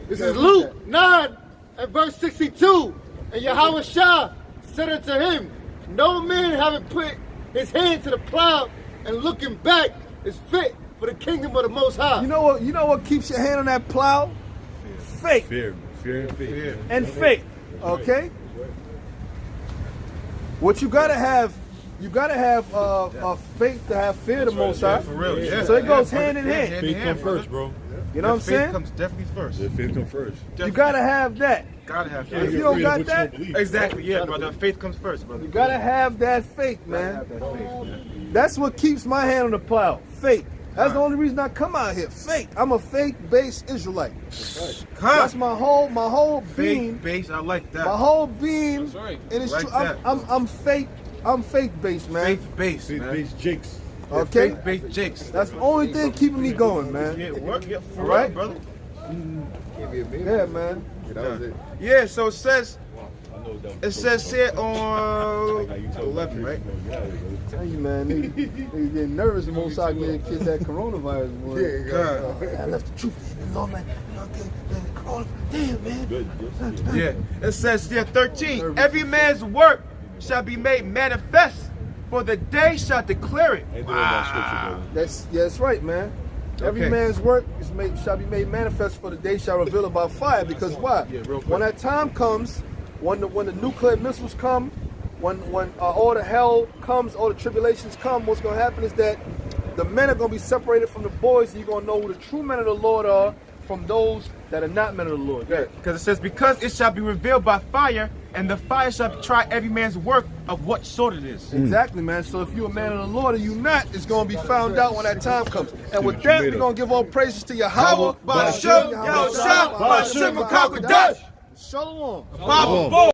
This is Luke 9 and verse 62. And Yahweh Shah said unto him, no man having put his hand to the plow and looking back is fit for the kingdom of the Most High. You know what keeps your hand on that plow? Faith. Fear and faith. And faith. Okay? What you gotta have faith to have fear of the Most High. For real, yeah. So it goes hand in hand. Faith comes first, bro. You know what I'm Faith saying? comes definitely first. Yeah, faith comes first. You gotta have that. Gotta have If faith. you don't got that, Exactly, yeah, brother. Faith comes first, brother. you gotta have that faith, man. That's what keeps my hand on the plow. Faith. That's the only reason I come out here. Faith. I'm a faith-based Israelite. That's my whole being. Faith based, I like that. My whole being. That's right. And it's Like true. that. I'm faith-based, man. Faith based, man. Faith-based jakes. Okay? Faith based jakes. That's the only thing keeping me going, man. Yeah, work, yeah, for Right? real, brother. Yeah, man. Yeah, so it says here on 11, right? Tell you, man, niggas getting nervous when Most High getting kids that coronavirus, boy. God. I left the truth. And Lord, man, damn, man. Yeah, it says here 13. Every man's work shall be made manifest, for the day shall declare it. That's right, man. Every Okay. man's work shall be made manifest, for the day shall reveal it by fire. Because why? Yeah, real quick. When that time comes, when the nuclear missiles come, when all the hell comes, all the tribulations come, what's going to happen is that the men are going to be separated from the boys, and you're going to know who the true men of the Lord are from those that are not men of the Lord. Because it says, because it shall be revealed by fire, and the fire shall try every man's work of what sort it is. Exactly, man. So if you're a man of the Lord and you not, it's going to be found out when that time comes. And with that, we're going to give all praises to Yahweh. Ba'ashem, Yahushua, Ba'ashem, Makakodash. Shalom. Bible.